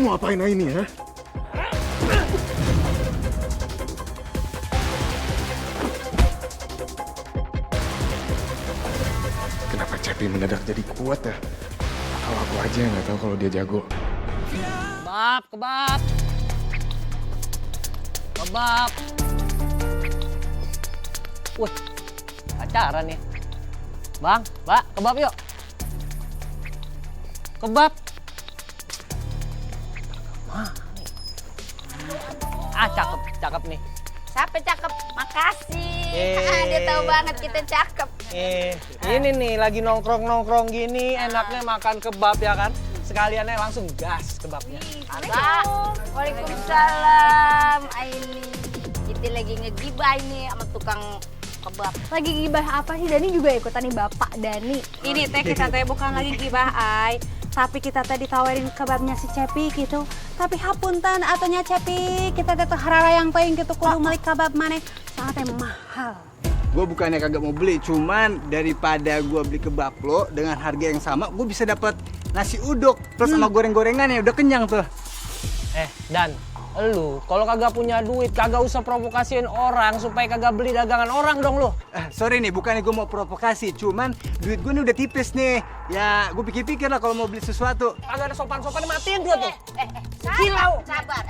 mau apain ini ya? Kenapa Cepi mendadak jadi kuat ya? Atau aku aja yang nggak tahu kalau dia jago. Kebab. Kebab. Wih, pacaran ya. Bang, Mbak, kebab yuk. Kebab. Cakep nih. Siapa cakep? Makasih. Dia tahu banget kita cakep. Ini nih lagi nongkrong gini, enaknya makan kebab ya kan? Sekaliannya langsung gas kebabnya. Ada. Waalaikumsalam. Aini. Kita lagi ngegibah ini sama tukang kebab. Lagi gibah apa sih? Dani juga ikutan nih Bapak Dani. Ini teh kita teh bukan lagi gibah ay, tapi kita teh ditawarin kebabnya si Cepi gitu. Tapi hapunten atunya Cepi, kita teh hararayang teuing gitu kudu meuli kebab maneh. Soalnya teh mahal. Gue bukannya kagak mau beli, cuman daripada gue beli kebab lo dengan harga yang sama, gue bisa dapat nasi uduk terus sama goreng-gorengan ya udah kenyang tuh. Dan lu kalau kagak punya duit kagak usah provokasiin orang supaya kagak beli dagangan orang dong lu. Sorry nih, bukannya gue mau provokasi, cuman duit gue nih udah tipis nih. Ya gue pikir-pikir lah kalau mau beli sesuatu. Kagak ada sopan-sopan matiin dia tuh. Sabar.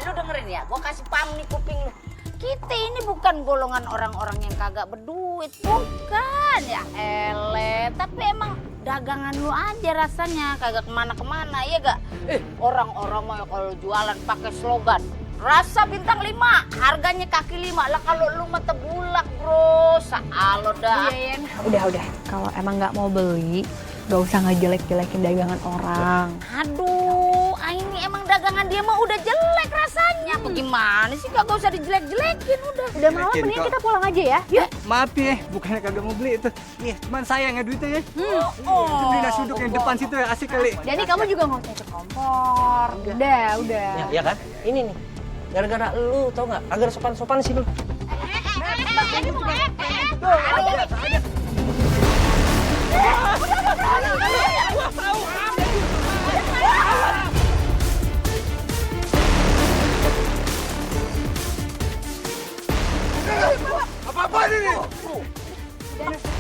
Lu dengerin ya, gua kasih paham nih kuping lu. Kita ini bukan golongan orang-orang yang kagak berduit, bukan ya ele. Tapi emang dagangan lu aja rasanya kagak kemana-kemana, ya gak? Orang-orang mah kalau jualan pakai slogan rasa bintang 5, harganya kaki 5. Lah kalau lu mah tebulak bro, saalo dah. Udah. Kalau emang nggak mau beli, nggak usah ngejelek-jelekin dagangan orang. Aduh, ini emang dagangan dia mah udah jelek rasanya. Bagaimana sih kagak usah dijelek-jelekin udah. Udah malam, Yakin mendingan kok. kita pulang aja ya. Yuk. Maaf ya, bukannya kagak mau beli itu. Nih, cuman sayang ya duitnya ya. Itu beli nasi uduk yang depan situ ya, asik kali. Dani, kamu juga nggak usah ikut kompor. Udah. Ya kan? Ini nih. Gara-gara lu tau nggak? Agar sopan-sopan sih lu. Apa-apaan ini?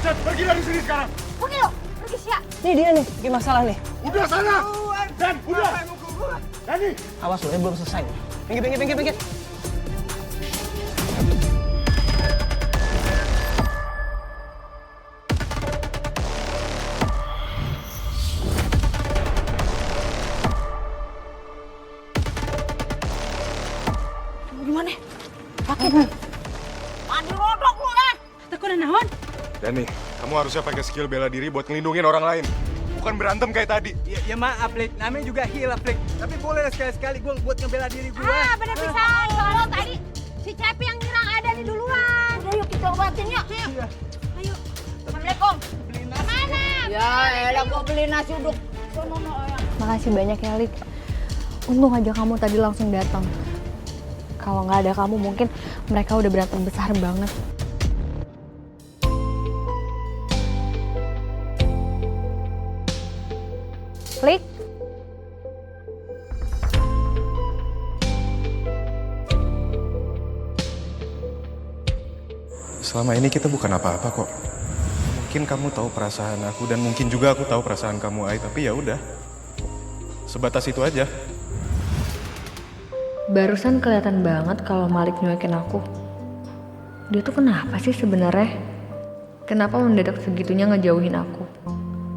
Cet, pergi dari sini sekarang. Pergi siap. Nih dia nih, bikin masalah nih. Udah sana. Dan udah. Dani. Awas lu, belum selesai. Pinggir. Gimana? Pakai. Mandi rodok lu Tekun naon? Dani, kamu harusnya pakai skill bela diri buat ngelindungin orang lain. Bukan berantem kayak tadi. Ya maaf, Flik. Namanya juga hilaf, Flik. Tapi boleh lah sekali-sekali gue buat ngebela diri gue. Bener pisan. Soalnya tadi si Cepi yang nyerang ada di duluan. Udah yuk kita obatin yuk. Ayo. Assalamualaikum. Mana? Ya elah gua beli nasi uduk. Sono ya. Makasih banyak ya, Lik. Untung aja kamu tadi langsung datang. Kalau nggak ada kamu, mungkin mereka udah berantem besar banget. Lik. Selama ini kita bukan apa-apa kok. Mungkin kamu tahu perasaan aku dan mungkin juga aku tahu perasaan kamu, Ai. Tapi ya udah, sebatas itu aja. Barusan kelihatan banget kalau Malik nyuekin aku. Dia tuh kenapa sih sebenarnya? Kenapa mendadak segitunya ngejauhin aku?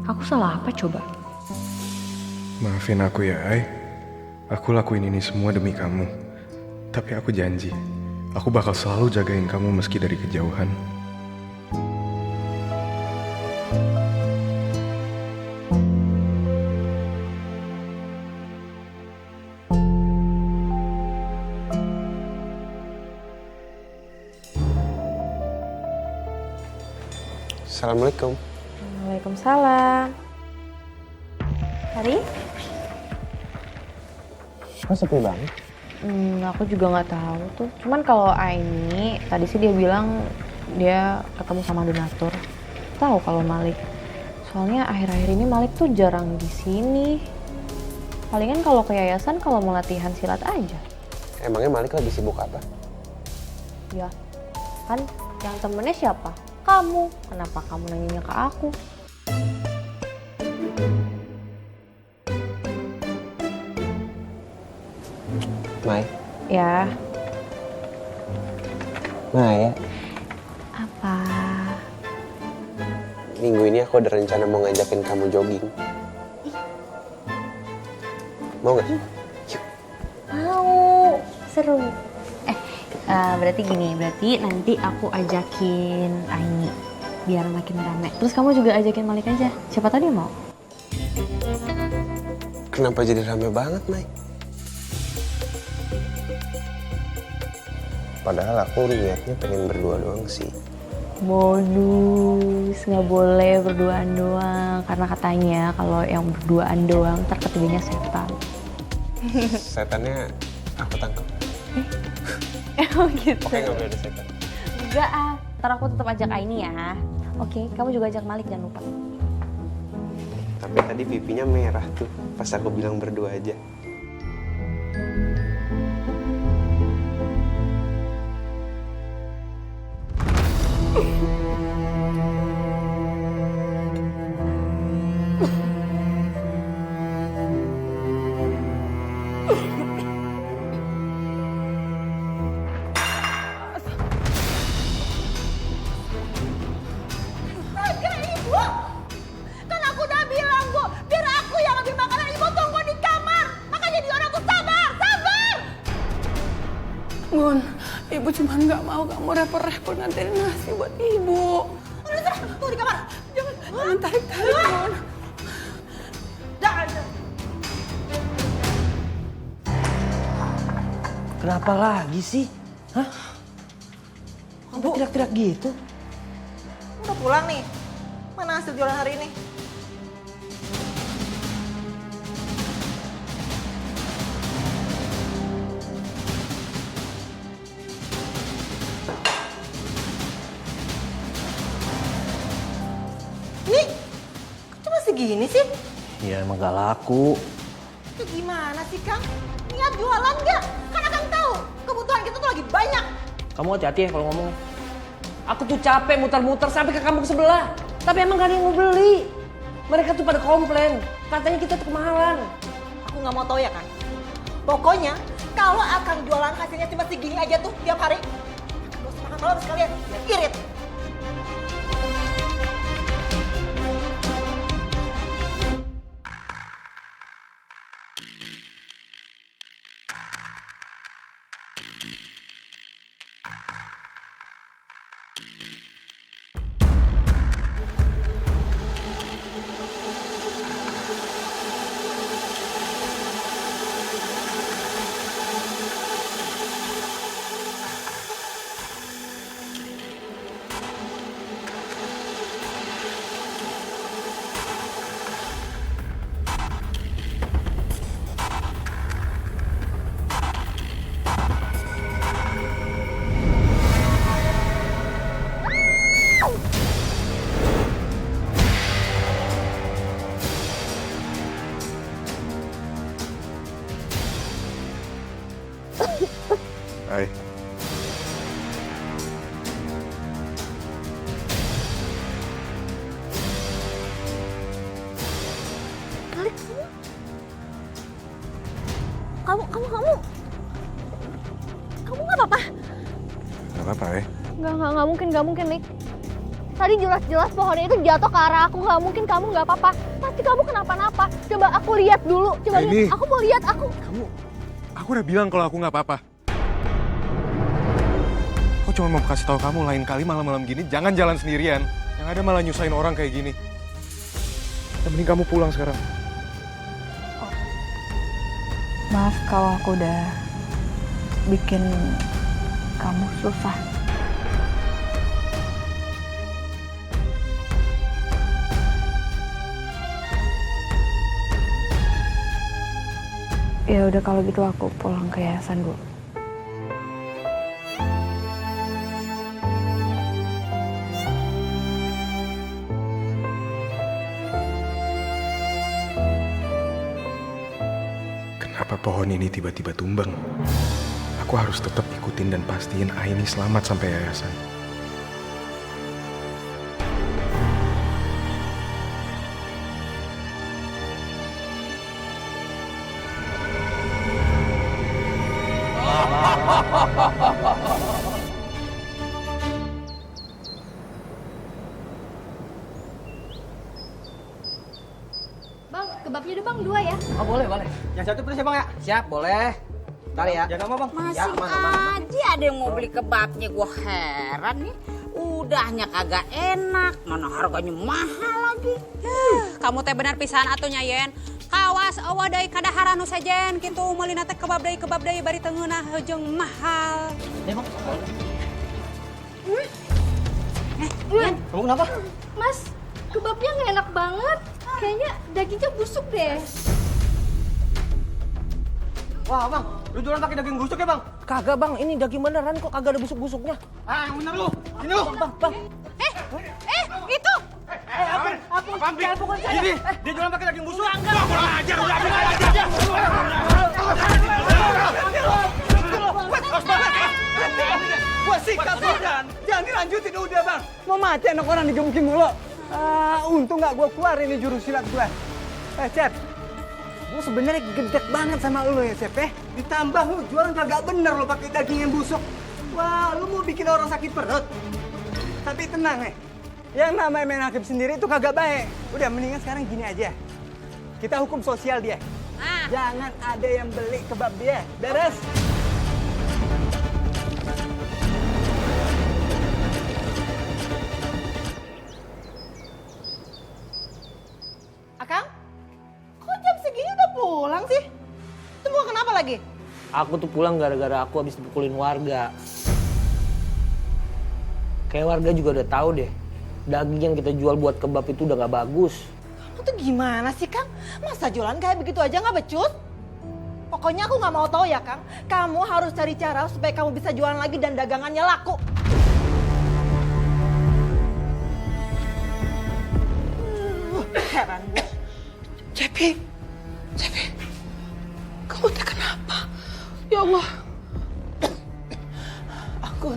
Aku salah apa coba? Maafin aku ya, Ai. Aku lakuin ini semua demi kamu. Tapi aku janji, aku bakal selalu jagain kamu meski dari kejauhan. Assalamualaikum. Waalaikumsalam. Hari? Kok sepi banget? Aku juga nggak tahu tuh. Cuman kalau Aini tadi sih dia bilang dia ketemu sama donatur. Tahu kalau Malik. Soalnya akhir-akhir ini Malik tuh jarang di sini. Palingan kalau ke yayasan kalau mau latihan silat aja. Emangnya Malik lagi sibuk apa? Ya, kan yang temennya siapa? Kamu. Kenapa kamu nanyanya ke aku? Mai. Ya, Mai, apa? minggu ini aku ada rencana mau ngajakin kamu jogging. Mau nggak? Yuk. Mau. Seru. Berarti gini, berarti nanti aku ajakin Aini biar makin rame. Terus kamu juga ajakin Malik aja. Siapa tahu dia mau. Kenapa jadi rame banget, Mai? Padahal aku niatnya pengen berdua doang sih. Bonus, nggak boleh berduaan doang. Karena katanya kalau yang berduaan doang ntar ketiganya setan. Setannya aku tangkap. Oh gitu. Oke, nggak boleh ada setan. Enggak ah, ntar aku tetap ajak Aini ya. Oke, kamu juga ajak Malik jangan lupa. Tapi tadi pipinya merah tuh pas aku bilang berdua aja. Kan aku udah bilang, Bu, biar aku yang ambil makanan. Ibu tunggu di kamar. Makanya di orang tuh sabar, sabar. Bun, ibu cuma nggak mau kamu repot-repot nganterin nasi buat ibu. Udah serah, tunggu di kamar. Jangan tarik-tarik, Bun. Kenapa lagi sih? Hah? Kamu teriak-teriak gitu? Udah pulang nih. Mana hasil jualan hari ini? Ini cuma segini sih? Ya emang gak laku. Itu gimana sih, Kang? Niat jualan nggak? Kan Akang tahu kebutuhan kita tuh lagi banyak. Kamu hati-hati ya kalau ngomong. Aku tuh capek muter-muter sampai ke kampung sebelah. Tapi emang gak ada yang mau beli. Mereka tuh pada komplain. Katanya kita tuh kemahalan. Aku nggak mau tahu ya, Kang. Pokoknya kalau Akang jualan hasilnya cuma segini aja tuh tiap hari, Akang gak usah makan malam sekalian. Irit. Hai. Malik, kamu nggak apa-apa? Gak apa-apa, Nggak mungkin, Lik. Tadi jelas-jelas pohonnya itu jatuh ke arah aku. Nggak mungkin kamu nggak apa-apa. Pasti kamu kenapa-napa. Coba aku lihat dulu. Coba Aini. lihat. Aku mau lihat aku. Aku udah bilang kalau aku nggak apa-apa. Aku cuma mau kasih tahu kamu lain kali malam-malam gini jangan jalan sendirian. Yang ada malah nyusahin orang kayak gini. Ya, mending kamu pulang sekarang. Maaf kalau aku udah bikin kamu susah. Ya udah kalau gitu aku pulang ke yayasan dulu. Apa pohon ini tiba-tiba tumbang? Aku harus tetap ikutin dan pastiin Aini selamat sampai yayasan. Bang, kebabnya udah bang 2 ya. Oh boleh, boleh. Yang satu pedes ya bang ya? Siap, boleh. Ntar ya. Jaga apa bang? Masih Ya, aman. aja ada yang mau beli kebabnya, gua heran nih. Udahnya kagak enak, mana harganya mahal lagi. Kamu teh benar pisan atunya Yen. Kawas awa deui kadahara nu sejen kitu meulina teh kebab deui bari teu ngeunah jeung mahal. Ya bang. Yen, Kamu kenapa? Mas, kebabnya nggak enak banget. Kayaknya dagingnya busuk deh. Wah bang, lu jualan pakai daging busuk ya bang? Kagak bang, ini daging beneran kok, kagak ada busuk-busuknya. Ah yang bener lu. Ini lu. Bang. Itu. Jangan pukul saya. Ini, dia jualan pakai daging busuk. Enggak. Kurang ajar, udah ajar. Gua sikat dan jangan dilanjutin udah bang. Mau mati anak orang digebukin mulu. Untung nggak gua keluar ini jurus silat gua. Cep, gua sebenarnya gedek banget sama lu ya Cep. Ditambah lu jualan kagak bener lu pakai daging yang busuk. Wah, lu mau bikin orang sakit perut. Tapi tenang yang namanya main hakim sendiri itu kagak baik. Udah mendingan sekarang gini aja. Kita hukum sosial dia. Jangan ada yang beli kebab dia. Beres? Akang? Kok jam segini udah pulang sih? Itu mau kenapa lagi? Aku tuh pulang gara-gara aku habis dipukulin warga. Kayak warga juga udah tahu deh, daging yang kita jual buat kebab itu udah gak bagus. Kamu tuh gimana sih, Kang? Masa jualan kayak begitu aja nggak becus? Pokoknya aku nggak mau tahu ya, Kang. Kamu harus cari cara supaya kamu bisa jualan lagi dan dagangannya laku. Heran gue. Cepi, kamu teh kenapa? Ya Allah. Agun,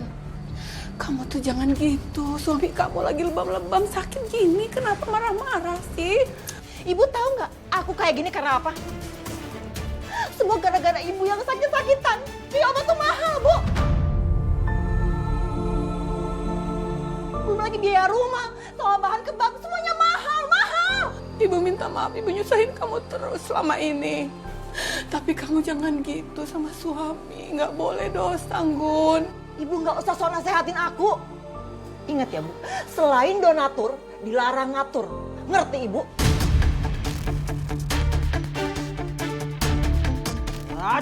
kamu tuh jangan gitu. Suami kamu lagi lebam-lebam sakit gini, kenapa marah-marah sih? Ibu tahu nggak aku kayak gini karena apa? Semua gara-gara ibu yang sakit-sakitan. Biaya obat tuh mahal, Bu. Belum lagi biaya rumah, sama bahan kebab, semuanya mahal. Ibu minta maaf, ibu nyusahin kamu terus selama ini. Tapi kamu jangan gitu sama suami, nggak boleh dosa, Gun. Ibu nggak usah sok nasehatin aku. Ingat ya, Bu, selain donatur, dilarang ngatur. Ngerti, Ibu?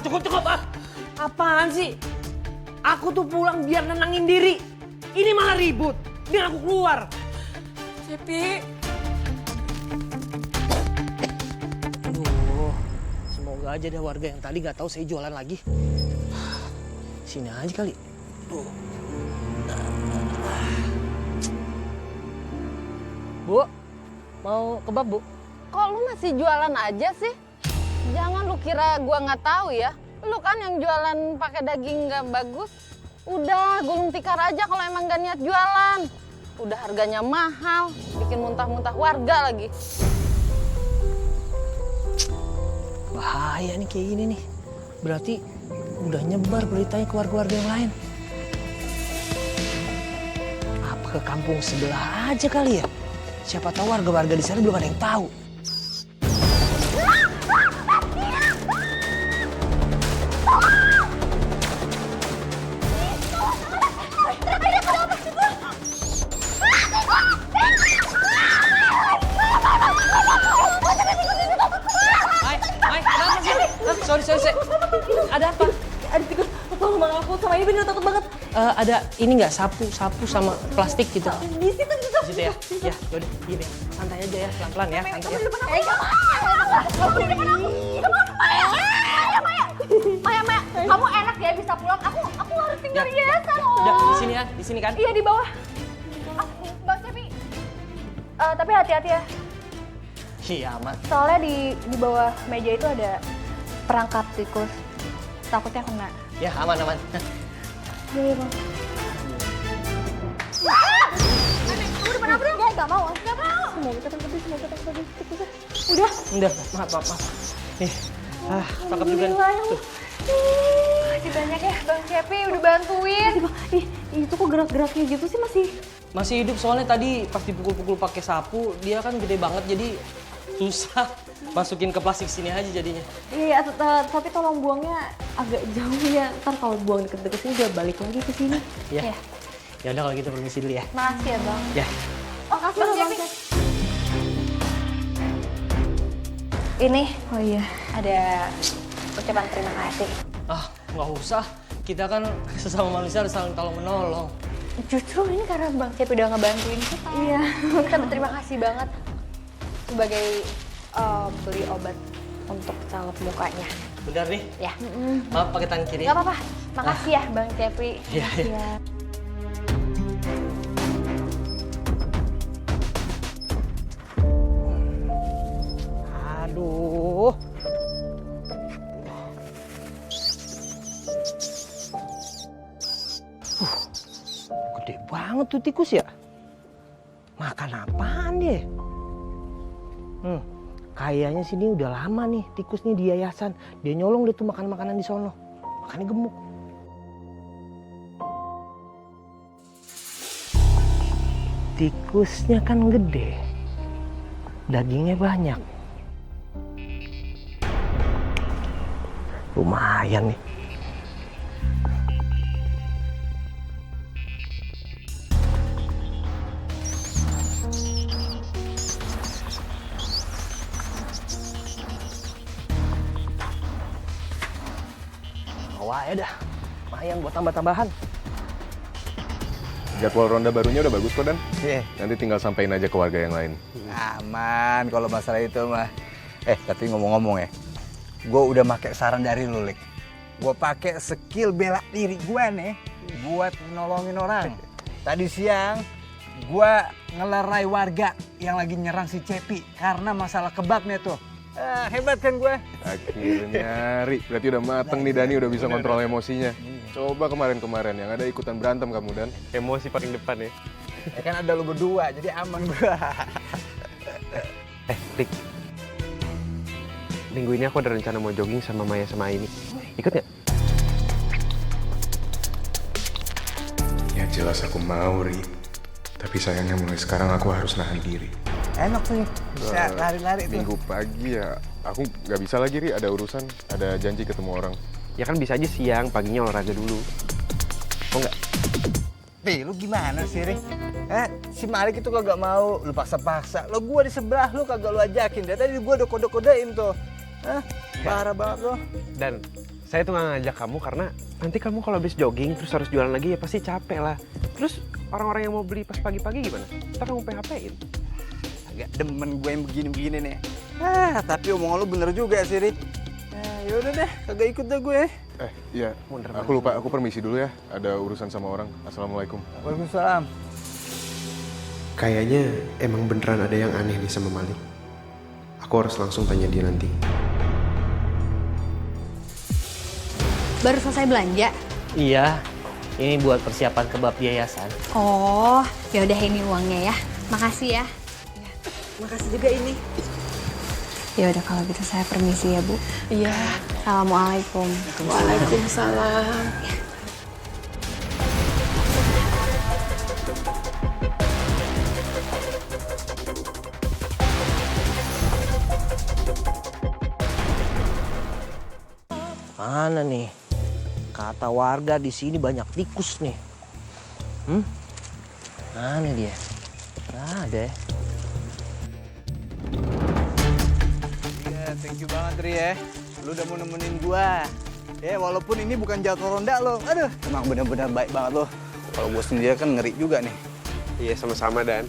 Cukup ah. Apaan sih? Aku tuh pulang biar nenangin diri. Ini malah ribut. Biar aku keluar. Cepi, Aduh, semoga aja ada warga yang tadi nggak tahu saya jualan lagi. Sini aja kali. Bu, mau kebab, Bu? Kok lu masih jualan aja sih? Jangan lu kira gua nggak tahu ya. Lu kan yang jualan pakai daging nggak bagus. Udah gulung tikar aja kalau emang gak niat jualan. Udah harganya mahal, bikin muntah-muntah warga lagi. Bahaya nih kayak gini nih. Berarti udah nyebar beritanya ke warga-warga yang lain. Apa ke kampung sebelah aja kali ya? Siapa tahu warga-warga di sana belum ada yang tahu. Sorry. Ada apa? Ada tikus, tolong bang aku sama ini bener takut banget. Ada ini nggak sapu sama plastik gitu? Di situ. Di situ ya? Ya, yaudah, gini. Santai aja ya, pelan-pelan ya, santai ya. Maya, kamu enak ya bisa pulang. Aku harus tinggal di yayasan. Udah, di sini ya, di sini kan? Iya di bawah. Mbak Cepi. Tapi hati-hati ya. Iya, aman. Soalnya di bawah meja itu ada perangkap tikus. Takutnya kena. Ya aman. Iya bang. Udah pernah bro? Gak mau. Semoga ketemu tikusnya. Udah. Maaf. Nih, tangkap juga nih. Tuh. Makasih banyak ya Bang Cepi udah bantuin. Ih, itu kok gerak-geraknya gitu sih Masih hidup soalnya tadi pas dipukul-pukul pakai sapu, dia kan gede banget jadi susah masukin ke plastik sini aja jadinya. Iya, tapi tolong buangnya agak jauh ya. Ntar kalau buang deket-deket sini dia balik lagi ke sini. Iya. Ya udah kalau gitu permisi dulu ya. Makasih ya Bang. Ya. Makasih loh Bang Cepi. Ini, oh iya, ada ucapan terima kasih. Nggak usah. Kita kan sesama manusia harus saling tolong menolong. Justru ini karena Bang Cepi udah ngebantuin kita. Iya. Kita berterima kasih banget sebagai beli obat untuk salep mukanya. Benar nih? Ya. Maaf pakai tangan kiri. Gak apa-apa. Makasih ya Bang Cepi. Iya. Ya. Aduh. Gede banget tuh tikus ya. Makan apaan deh? Kayaknya sini udah lama nih tikusnya di yayasan. Dia nyolong deh tuh makan makanan di sono. Makannya gemuk. Tikusnya kan gede. Dagingnya banyak. Lumayan nih. Bawa ya dah. Lumayan buat tambah-tambahan. Jadwal ronda barunya udah bagus kok, Dan. Iya. Nanti tinggal sampein aja ke warga yang lain. Aman kalau masalah itu mah. Tapi ngomong-ngomong ya. Gue udah pakai saran dari lu, Lik. Gue pakai skill bela diri gue nih buat nolongin orang. Tadi siang gue ngelerai warga yang lagi nyerang si Cepi karena masalah kebabnya tuh. Hebat kan gue? Akhirnya, Ri. Berarti udah mateng nih Dani, udah bisa kontrol emosinya. Coba kemarin-kemarin yang ada ikutan berantem kamu, Dan. Emosi paling depan ya. Ya kan ada lu berdua, jadi aman gue. Rik. Minggu ini aku ada rencana mau jogging sama Maya sama Aini. Ikut nggak? Ya jelas aku mau, Ri. Tapi sayangnya mulai sekarang aku harus nahan diri. Enak tuh, bisa lari-lari tuh. Minggu pagi ya, aku nggak bisa lagi, Ri. Ada urusan, ada janji ketemu orang. Ya kan bisa aja siang, paginya olahraga dulu. Mau nggak? Lu gimana sih, Rik? Si Malik itu kagak mau, lu paksa-paksa. Lo gua di sebelah lu kagak lu ajakin. Dari tadi gua udah kode-kodein tuh. Parah banget lo. Dan saya tuh nggak ngajak kamu karena nanti kamu kalau habis jogging terus harus jualan lagi ya pasti capek lah. Terus orang-orang yang mau beli pas pagi-pagi gimana? Ntar kamu PHP-in. Agak demen gue yang begini-begini nih. Tapi omongan lu bener juga sih, Rik. Yaudah deh, kagak ikut dah gue. Iya. Aku lupa, aku permisi dulu ya. Ada urusan sama orang. Assalamualaikum. Waalaikumsalam. Kayaknya emang beneran ada yang aneh nih sama Malik. Aku harus langsung tanya dia nanti. Baru selesai belanja? Iya. Ini buat persiapan kebab yayasan. Oh, ya udah ini uangnya ya. Makasih ya. Makasih juga ini. Ya udah kalau gitu saya permisi ya, Bu. Iya. Assalamualaikum. Waalaikumsalam. Mana nih? Kata warga di sini banyak tikus nih. Mana dia? Nggak ada ya. Iya, thank you banget Ri ya. Lu udah mau nemenin gua. Ya walaupun ini bukan jadwal ronda lo. Aduh, emang benar-benar baik banget lo. Kalau gua sendiri kan ngeri juga nih. Iya sama-sama Dan.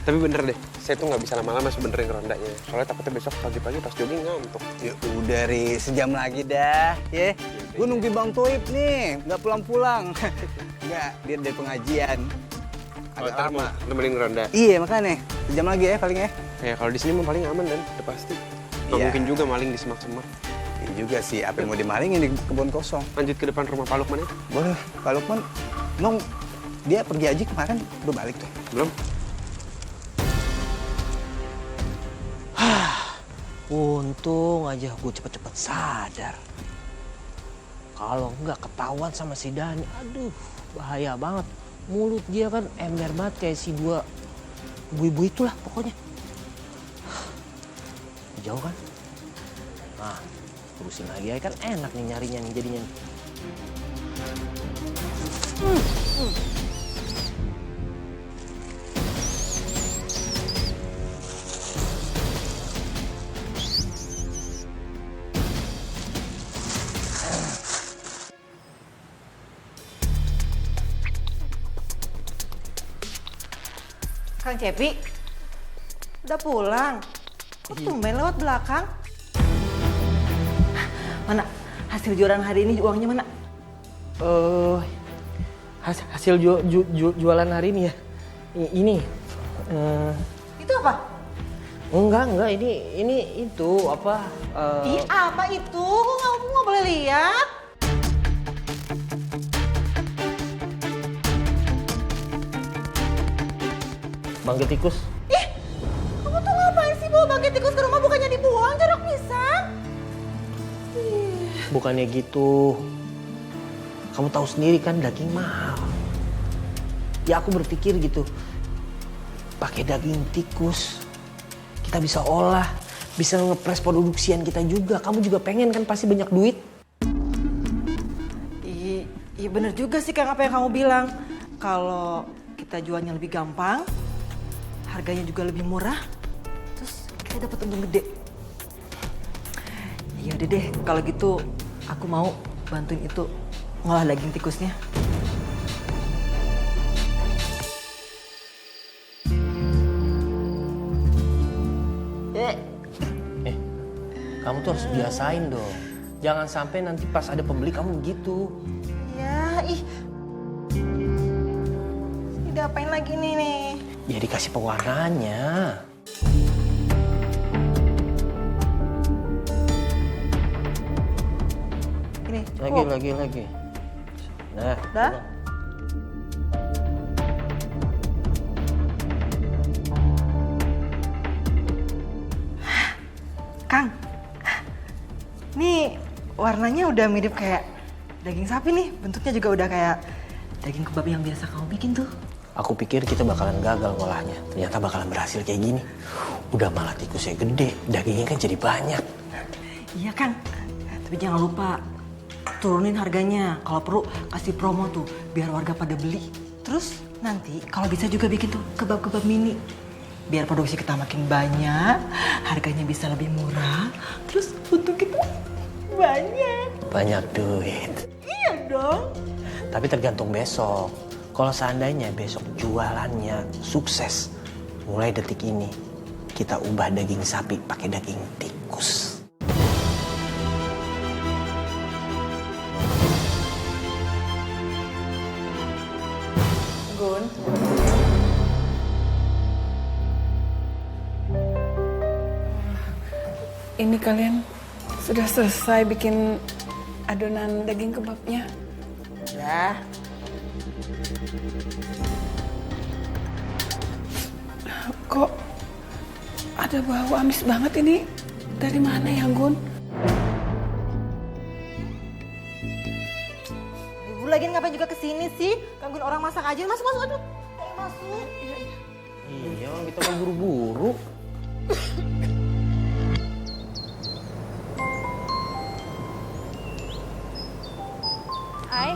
Tapi bener deh, saya tuh nggak bisa lama-lama sebenernya rondanya. Soalnya takutnya besok pagi-pagi pas jogging ngantuk. Ya udah Ri, sejam lagi dah. Ya, gua nungguin Bang Toib nih, nggak pulang-pulang. Nggak, dia dari pengajian. Agak lama. Nemenin ronda. Iya makanya, sejam lagi ya paling ya. Ya kalau di sini mah paling aman Dan, udah pasti. Nggak Iya. mungkin juga maling di semak-semak. juga sih, apa yang mau dimalingin di kebun kosong. Lanjut ke depan rumah Pak Lukman ya? Boleh, Pak Lukman. Emang dia pergi haji kemarin udah balik tuh? Belum? Untung aja gue cepet-cepet sadar. Kalau nggak ketahuan sama si Dani, aduh bahaya banget. Mulut dia kan ember banget kayak si dua ibu-ibu itulah pokoknya. Jauh kan? Nah, terusin lagi aja kan enak nih nyarinya nih jadinya. Kang Cepi, udah pulang? Kok tumben lewat belakang? Mana hasil jualan hari ini, uangnya mana? Hasil jualan hari ini ya. Ini. Itu apa? Enggak, ini itu apa? Ih, apa itu? Kok nggak boleh lihat? Bangkit tikus. Ih, kamu tuh ngapain sih bawa bangkit tikus ke rumah bukannya dibuang jeruk pisang? Bukannya gitu. Kamu tahu sendiri kan daging mahal. Ya aku berpikir gitu. Pakai daging tikus kita bisa olah, bisa ngepres produksian kita juga. Kamu juga pengen kan pasti banyak duit. Iya bener juga sih Kang apa yang kamu bilang. Kalau kita jualnya lebih gampang, harganya juga lebih murah, terus kita dapat untung gede. Ya udah deh, kalau gitu aku mau bantuin itu ngolah daging tikusnya. Kamu tuh harus biasain dong. Jangan sampai nanti pas ada pembeli kamu gitu. Ya, Ini apain lagi nih? Ya dikasih pewarnanya. Ini. Lagi. Nah, Dah? coba. Kang, nih warnanya udah mirip kayak daging sapi nih. Bentuknya juga udah kayak daging kebab yang biasa kamu bikin tuh. Aku pikir kita bakalan gagal ngolahnya. Ternyata bakalan berhasil kayak gini. Udah malah tikusnya gede, dagingnya kan jadi banyak. Iya Kang, tapi jangan lupa turunin harganya. Kalau perlu kasih promo tuh biar warga pada beli. Terus nanti kalau bisa juga bikin tuh kebab-kebab mini. Biar produksi kita makin banyak, harganya bisa lebih murah. Terus untung kita banyak. Banyak duit. Iya dong. Tapi tergantung besok. Kalau seandainya besok jualannya sukses, mulai detik ini kita ubah daging sapi pakai daging tikus. Gun. Ini kalian sudah selesai bikin adonan daging kebabnya? Ya. Kok ada bau amis banget ini? Dari mana ya, Gun? Ibu lagi ngapain juga kesini sih? Gangguin orang masak aja. Masuk. Aduh. Ayo masuk. Iya, kita mau buru-buru. Ay,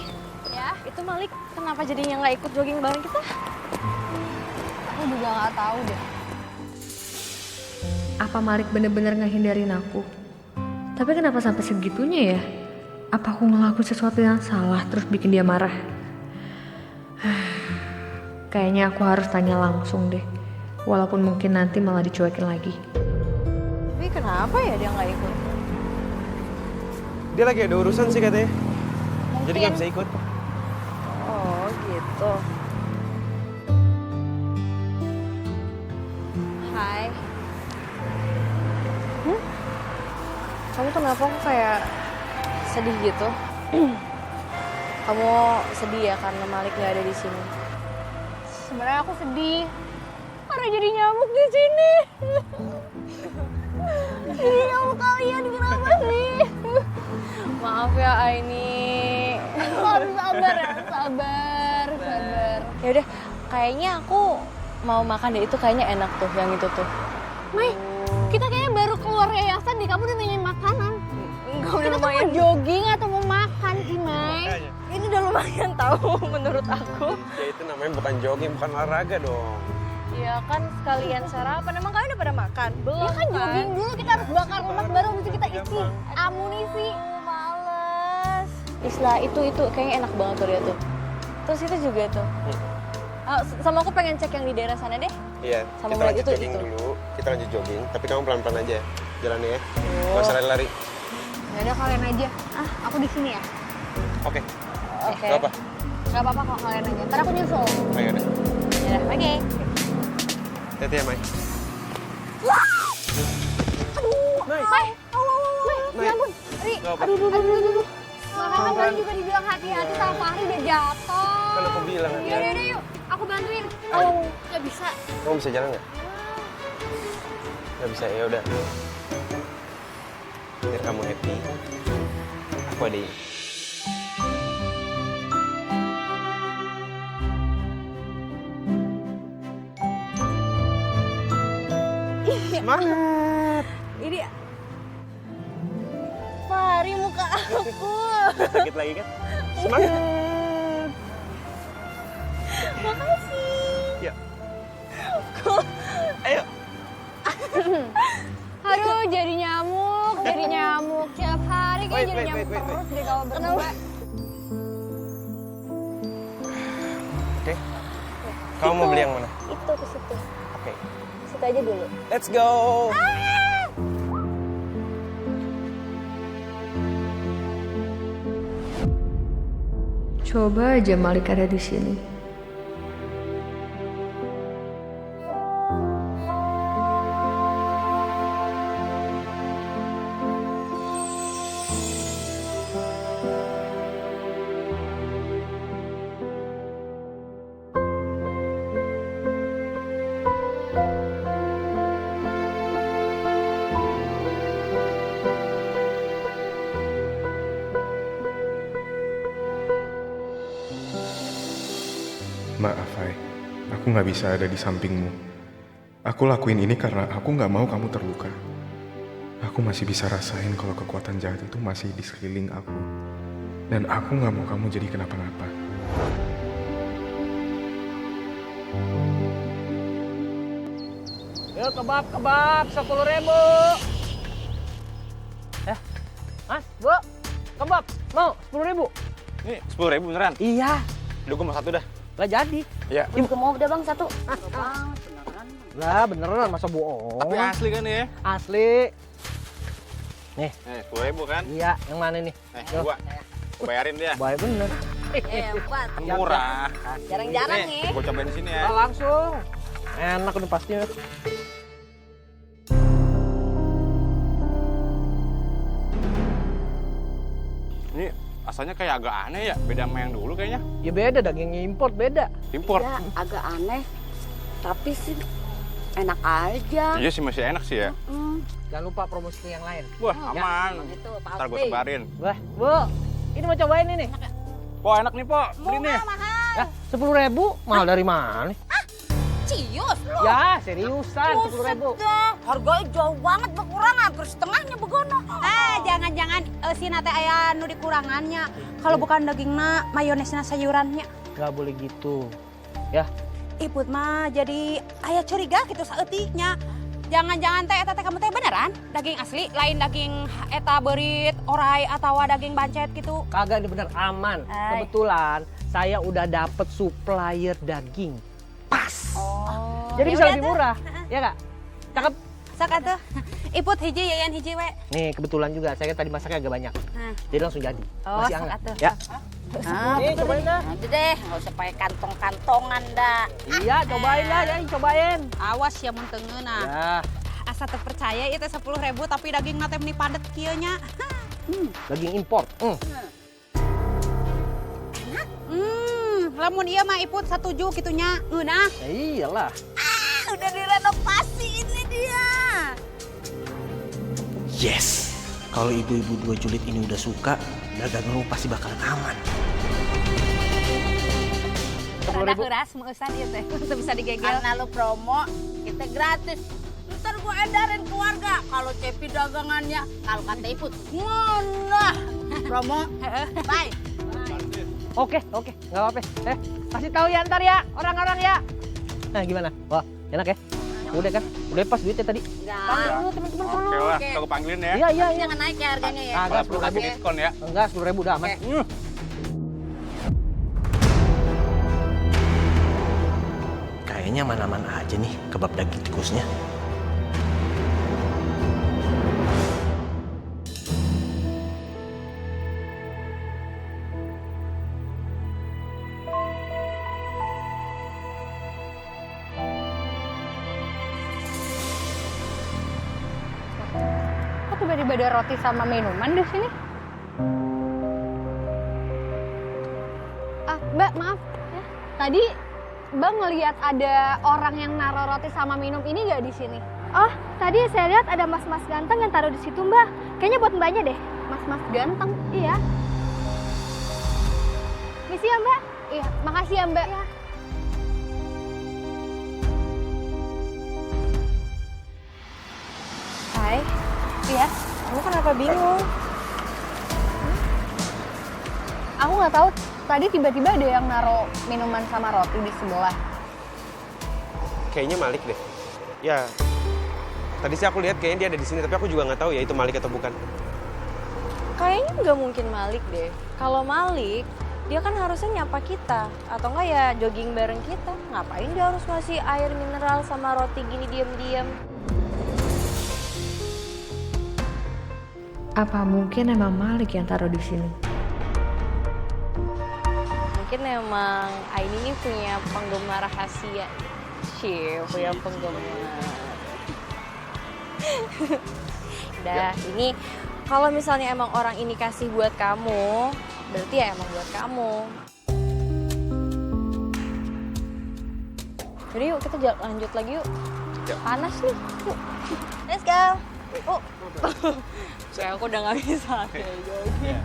ya, itu Malik kenapa jadinya nggak ikut jogging bareng kita? Aku juga nggak tahu deh. Apa Malik bener-bener ngehindarin aku? Tapi kenapa sampai segitunya ya? Apa aku ngelakuin sesuatu yang salah terus bikin dia marah? Kayaknya aku harus tanya langsung deh. Walaupun mungkin nanti malah dicuekin lagi. Tapi kenapa ya dia nggak ikut? Dia lagi ada urusan sih katanya. Jadi nggak bisa ikut. Oh gitu. Hai. Kamu kamu kenapa kok kayak sedih gitu? Kamu sedih ya karena Malik nggak ada di sini? Sebenarnya aku sedih karena jadi nyamuk di sini. Jadi nyamuk kalian kenapa sih? Maaf ya Aini. Harus sabar ya, sabar. Ya udah, kayaknya aku mau makan deh, itu kayaknya enak tuh yang itu tuh. Mai, kita kayaknya baru keluar yayasan deh, kamu udah nanyain makanan. Enggak, Kita tuh mau jogging atau mau makan sih, Mai? Ini udah lumayan tahu menurut aku. Ya itu namanya bukan jogging, bukan olahraga dong. Iya kan sekalian sarapan. Emang kalian udah pada makan? Belum Ya kan jogging dulu, kita harus bakar lemak baru habis itu kita isi amunisi. Males. Islah itu kayaknya enak banget tuh dia tuh. Terus itu juga tuh. Sama aku pengen cek yang di daerah sana deh. Iya, Sama kita Malik lanjut itu, jogging itu. dulu. Kita lanjut jogging, tapi kamu pelan-pelan aja jalannya ya. Nggak usah lari-lari. Ya udah kalian aja. Aku di sini ya. Oke. Oke. Gak apa? Gak apa-apa kalau kalian aja. Ntar aku nyusul. Ayo udah. Ya, oke. Hati-hati ya, Mai. Mai, ya ampun. Ri, aduh. Makanya kalian juga dibilang hati-hati sama Fahri udah jatuh. Kan aku bilang Yaudah, hati-hati. yuk. Aku bantuin. Gak bisa. Kamu bisa jalan nggak? Nggak bisa, ya udah. Biar kamu happy. Aku ada ini. Semangat. Ini Fahri muka aku. Sakit lagi kan? Semangat. Makasih. Ya. Ayo. Aduh, jadi nyamuk. Tiap hari kayak jadi nyamuk terus deh kalau berdua. Oke. Kamu mau beli yang mana? Itu ke situ. Oke. Situ aja dulu. Let's go. Coba aja Malik ada di sini. Maaf, Hai. Aku nggak bisa ada di sampingmu. Aku lakuin ini karena aku nggak mau kamu terluka. Aku masih bisa rasain kalau kekuatan jahat itu masih di sekeliling aku. Dan aku nggak mau kamu jadi kenapa-napa. Yuk kebab 10.000. Mas, Bu, kebab mau 10.000? Ini 10.000 beneran? Iya, Udah gue mau satu dah. lah jadi. Ya. Ibu mau udah bang satu. Lah beneran masa bohong? Tapi asli kan ya? Asli. Nih, 10.000 kan? iya yang mana nih? Gua bayarin dia. Baik bener. Hebat. Murah. Jarang-jarang nih. Gue cobain di sini ya. Langsung. Enak udah pasti. Ini asalnya kayak agak aneh ya, beda sama yang dulu kayaknya. Ya beda, dagingnya import beda. Impor. Ya agak aneh. Tapi sih enak aja. Iya sih masih enak sih ya. Jangan lupa promosi yang lain. Wah aman. Gitu, Ntar gue sebarin. Wah, Bu, ini mau cobain ini. Po enak nih po, beli nih. Ya, 10.000 mahal dari mana? Cius lu. Ya, seriusan 10.000. Harganya jauh banget berkurang, hampir setengahnya begono. Jangan-jangan si nate aya nu dikurangannya. Kalau bukan dagingna, mayonesna sayurannya. Gak boleh gitu. Ya, Iput mah jadi aya curiga gitu saeutiknya. Jangan-jangan teh eta teh kamu teh beneran daging asli, lain daging eta beurit, orai atawa daging bancet gitu. kagak ini bener aman. Kebetulan saya udah dapet supplier daging. Pas. Oh. Jadi bisa lebih murah. Ya kak? Cakep. Sok atuh. Iput hiji, yayan hiji we. Nih kebetulan juga saya tadi masaknya agak banyak. Nah. Jadi langsung jadi. Oh, Masih sok hangat. atuh. Ya. Nih, cobain dah. Nanti deh, nggak usah pakai kantong-kantongan dah. Iya, cobain lah, ya, cobain. Awas ya mun teu ngeunah. Ya. asa terpercaya itu 10.000 tapi daging nate meni padet kieu nya. Daging impor. Lamun ieu mah iput setuju kitu nya. Nah. Iyalah. Udah direnovasi ini dia. Yes. Kalau ibu-ibu 2 julid ini udah suka, dagang lu pasti bakalan aman. Rada heuras meusan ieu teh. Teu bisa digegel. Karena lu promo, kita gratis. Ntar gue edarin ke warga. Kalau Cepi dagangannya, kalau kata Iput, ngonah. Promo, bye. Oke, nggak apa-apa. Kasih tahu ya ntar ya, orang-orang ya. Nah, gimana? Wah, enak ya? Udah kan? Udah pas duitnya tadi. Panggil dulu teman-teman dulu. Oke lah, aku panggilin ya. Iya. Jangan naik ya harganya ya. Kagak, Kalau kasih diskon ya. Enggak, 10.000 udah aman. Kayaknya aman-aman aja nih kebab daging tikusnya. Kok tiba-tiba ada roti sama minuman di sini? Mbak, maaf ya. Tadi Mbak ngelihat ada orang yang naruh roti sama minum ini nggak di sini? Oh, tadi saya lihat ada mas-mas ganteng yang taruh di situ, Mbak. Kayaknya buat Mbaknya deh. Mas-mas ganteng? Iya. Misi ya, Mbak? Iya, makasih ya Mbak. Iya. Hai. Iya, kamu kenapa bingung? Aku nggak tahu, tadi tiba-tiba ada yang naruh minuman sama roti di sebelah. Kayaknya Malik deh. Ya, tadi sih aku lihat kayaknya dia ada di sini, tapi aku juga nggak tahu ya itu Malik atau bukan. Kayaknya nggak mungkin Malik deh. Kalau Malik, dia kan harusnya nyapa kita. Atau nggak ya jogging bareng kita. Ngapain dia harus ngasih air mineral sama roti gini diam-diam? Apa mungkin emang Malik yang taruh di sini? Mungkin emang Aini ini punya penggemar rahasia. Punya penggemar. Udah, ini kalau misalnya emang orang ini kasih buat kamu, berarti ya emang buat kamu. Jadi yuk kita lanjut lagi yuk. Panas nih, yuk. Let's go. Saya aku udah gak bisa kayak jogging.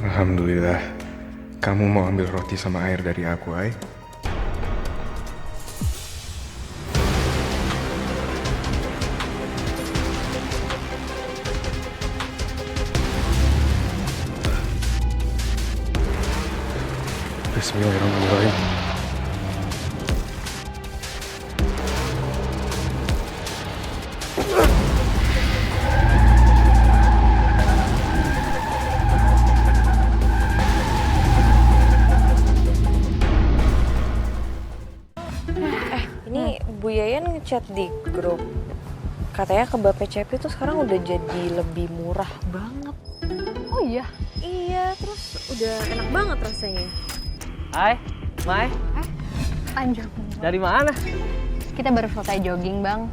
Alhamdulillah, kamu mau ambil roti sama air dari aku, Ai. Bismillahirrahmanirrahim. Ini Bu Yayan ngechat di grup. Katanya kebabnya Cepi tuh sekarang udah jadi lebih murah banget. Oh iya? Iya, terus udah enak banget rasanya. Hai, Mai. Panjang. Dari mana? Kita baru selesai jogging, Bang.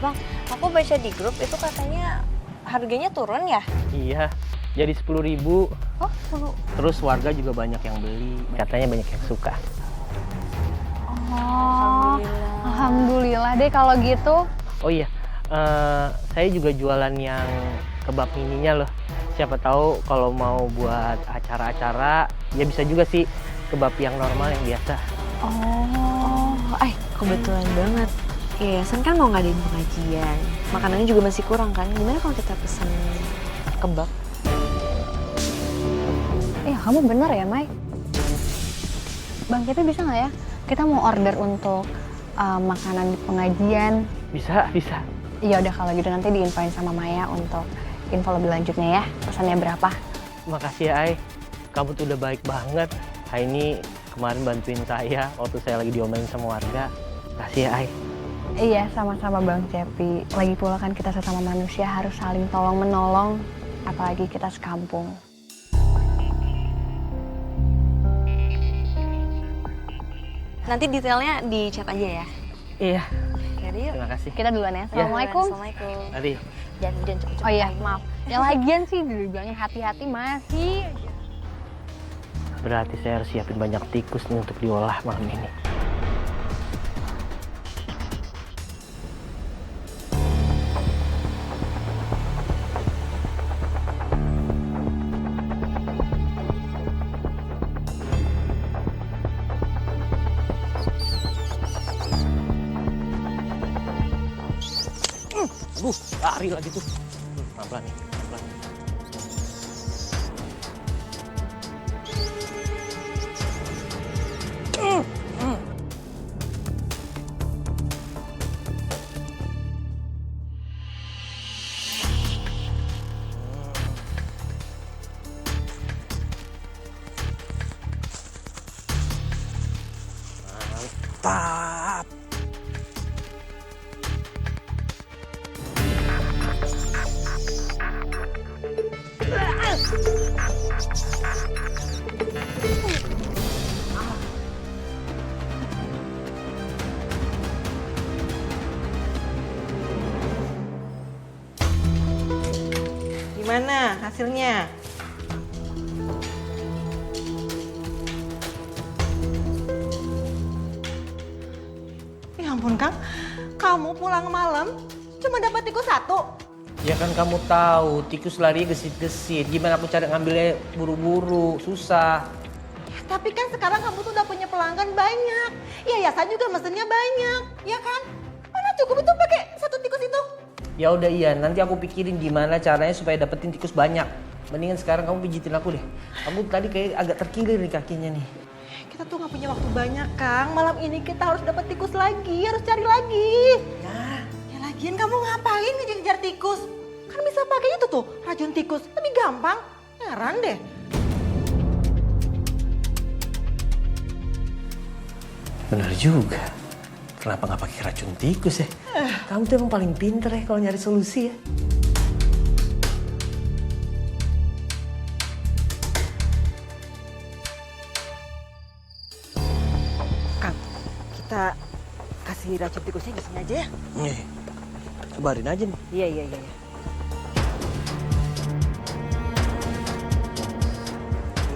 Bang, aku baca di grup itu katanya harganya turun ya? Iya, jadi 10.000. Oh, 10. Terus warga juga banyak yang beli. Katanya banyak yang suka. Oh, Alhamdulillah deh kalau gitu. Oh iya, saya juga jualan yang kebab mininya loh. Siapa tahu kalau mau buat acara-acara, ya bisa juga sih kebab yang normal yang biasa. Oh, kebetulan banget. Yayasan kan mau ngadain pengajian. Makanannya juga masih kurang kan? Gimana kalau kita pesen kebab? Kamu bener ya, Mai? Bang, kita bisa nggak ya? Kita mau order untuk makanan di pengajian. Bisa. Iya udah kalau gitu nanti diinfoin sama Maya untuk info lebih lanjutnya ya. Pesannya berapa? Makasih ya, Ai. Kamu tuh udah baik banget. Ini kemarin bantuin saya waktu saya lagi diomelin sama warga. Makasih ya, Ai. Iya, sama-sama Bang Cepi. Lagi pula kan kita sesama manusia harus saling tolong-menolong, apalagi kita sekampung. Nanti detailnya di chat aja ya. Iya. Jadi yuk. Terima kasih. Kita duluan ya. Assalamualaikum. Assalamualaikum. Nanti. Jangan cepet-cepet. Oh iya, maaf. Yang lagian sih dibilangin hati-hati masih aja. Berarti saya harus siapin banyak tikus nih untuk diolah malam ini. Lari lagi tuh. Pelan-pelan nih, pelan-pelan. Mantap. Gimana hasilnya? Ya ampun Kang, kamu pulang malam cuma dapat tikus satu? Ya kan kamu tahu, tikus lari gesit-gesit. Gimana aku cari ngambilnya buru-buru, susah. Ya, tapi kan sekarang kamu tuh udah punya pelanggan banyak. Yayasan juga mesennya banyak, ya kan? Mana cukup itu pakai satu tikus itu? Ya udah iya, nanti aku pikirin gimana caranya supaya dapetin tikus banyak. Mendingan sekarang kamu pijitin aku deh. Kamu tadi kayak agak terkilir nih kakinya nih. Kita tuh nggak punya waktu banyak Kang. Malam ini kita harus dapat tikus lagi, harus cari lagi. Ya lagian kamu ngapain ngejar tikus? Kan bisa pakai itu tuh, racun tikus. Lebih gampang. Heran deh. Benar juga. Kenapa nggak pakai racun tikus ya? Kamu tuh emang paling pinter ya kalau nyari solusi ya. Kang, kita kasih racun tikusnya di sini aja ya. Nih, sebarin aja nih. Iya.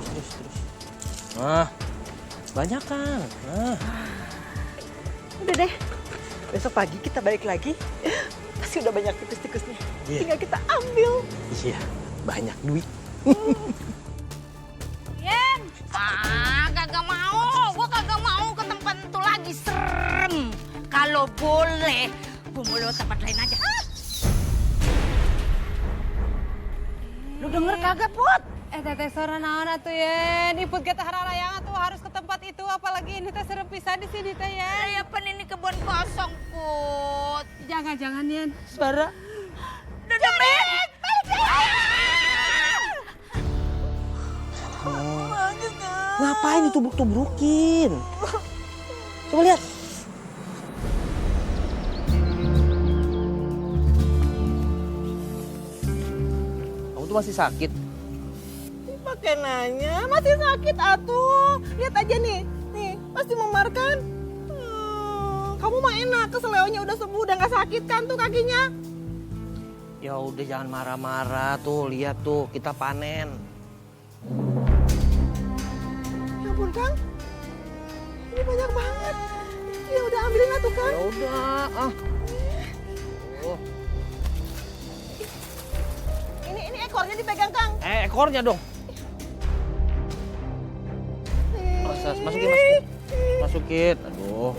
Terus. Nah, banyak kan. Nah. Udah deh, besok pagi kita balik lagi. Pasti udah banyak tikus-tikusnya. Iya. Tinggal kita ambil. Iya, banyak duit. Yen, kagak mau. Gua kagak mau ke tempat itu lagi, serem. Kalau boleh, gua mau lewat tempat lain aja. Lu denger kagak, Put? Teteh sora naon atuh Yen. Iput kita hararayang atuh harus ke tempat itu apalagi ini teh serem pisan di sini teh Yen. Ya pan ini kebun kosong, Put. Jangan Yen. Suara. Demit! Ngapain ditubruk-tubrukin? Coba lihat. Kamu tuh masih sakit. Pakai nanya, masih sakit atuh. Lihat aja nih, pasti memar kan? Kamu mah enak, keseleonya udah sembuh, udah nggak sakit kan tuh kakinya? Ya udah jangan marah-marah tuh, lihat tuh kita panen. Ya ampun Kang, ini banyak banget. Ya udah ambilin atuh Kang. Ya udah, Oh. Ini ekornya dipegang Kang. Ekornya dong. Masukin. Masukin. Aduh.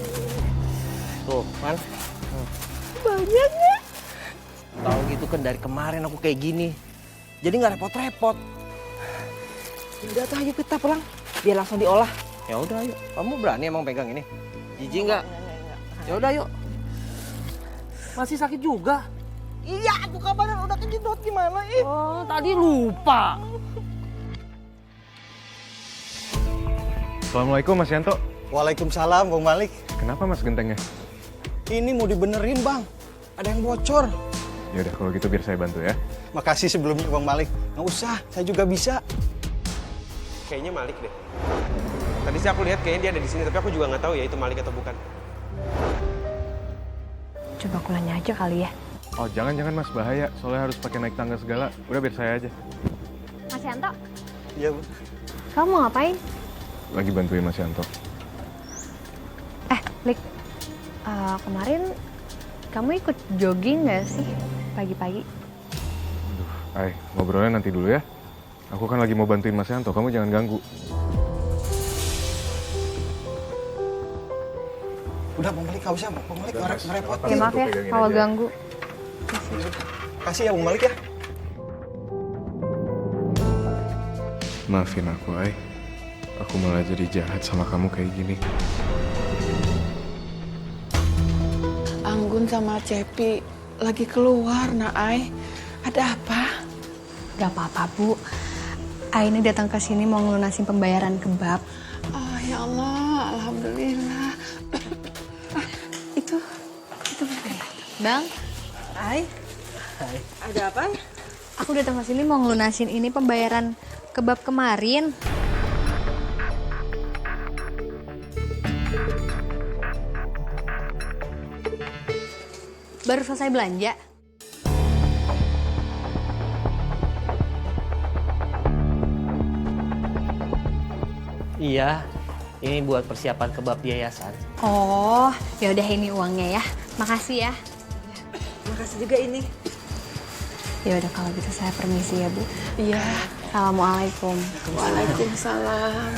Tuh, kan? Banyak ya. Tahu gitu kan dari kemarin aku kayak gini. Jadi nggak repot-repot. Udah tuh ayo kita pulang. Biar langsung diolah. Ya udah ayo. Kamu berani emang pegang ini? Jijik nggak? Ya udah yuk. Masih sakit juga. Iya, aku kabaran udah kejedot gimana Oh, tadi lupa. Assalamualaikum Mas Yanto. Waalaikumsalam Bang Malik. Kenapa Mas gentengnya? Ini mau dibenerin bang. Ada yang bocor. Ya udah kalau gitu biar saya bantu ya. Makasih sebelumnya Bang Malik. Nggak usah, saya juga bisa. Kayaknya Malik deh. Tadi sih aku lihat kayaknya dia ada di sini, tapi aku juga nggak tahu ya itu Malik atau bukan. Coba aku nanya aja kali ya. Oh jangan Mas, bahaya. Soalnya harus pakai naik tangga segala. Udah biar saya aja. Mas Yanto, Iya Bu. kamu mau ngapain? Lagi bantuin Mas Yanto. Lik, kemarin kamu ikut jogging nggak sih pagi-pagi? Hai, ngobrolnya nanti dulu ya. Aku kan lagi mau bantuin Mas Yanto, kamu jangan ganggu. Udah Bang Malik, nggak usah Bang Malik, ngerepotin. Ya maaf ya kalau ganggu. Kasih ya Bang Malik ya. Maafin aku, Ai. Aku malah jadi jahat sama kamu kayak gini. Anggun sama Cepi lagi keluar, Ai. Ada apa? Gak apa-apa, Bu. Aini datang ke sini mau ngelunasin pembayaran kebab. Oh ya Allah, alhamdulillah. Itu Bang, Hai. Ada apa? aku datang ke sini mau ngelunasin ini pembayaran kebab kemarin. Baru selesai belanja. Iya, ini buat persiapan kebab yayasan. Oh, ya udah ini uangnya ya. Makasih ya. Makasih juga ini. Ya udah kalau gitu saya permisi ya, Bu. Iya. Assalamualaikum. Waalaikumsalam.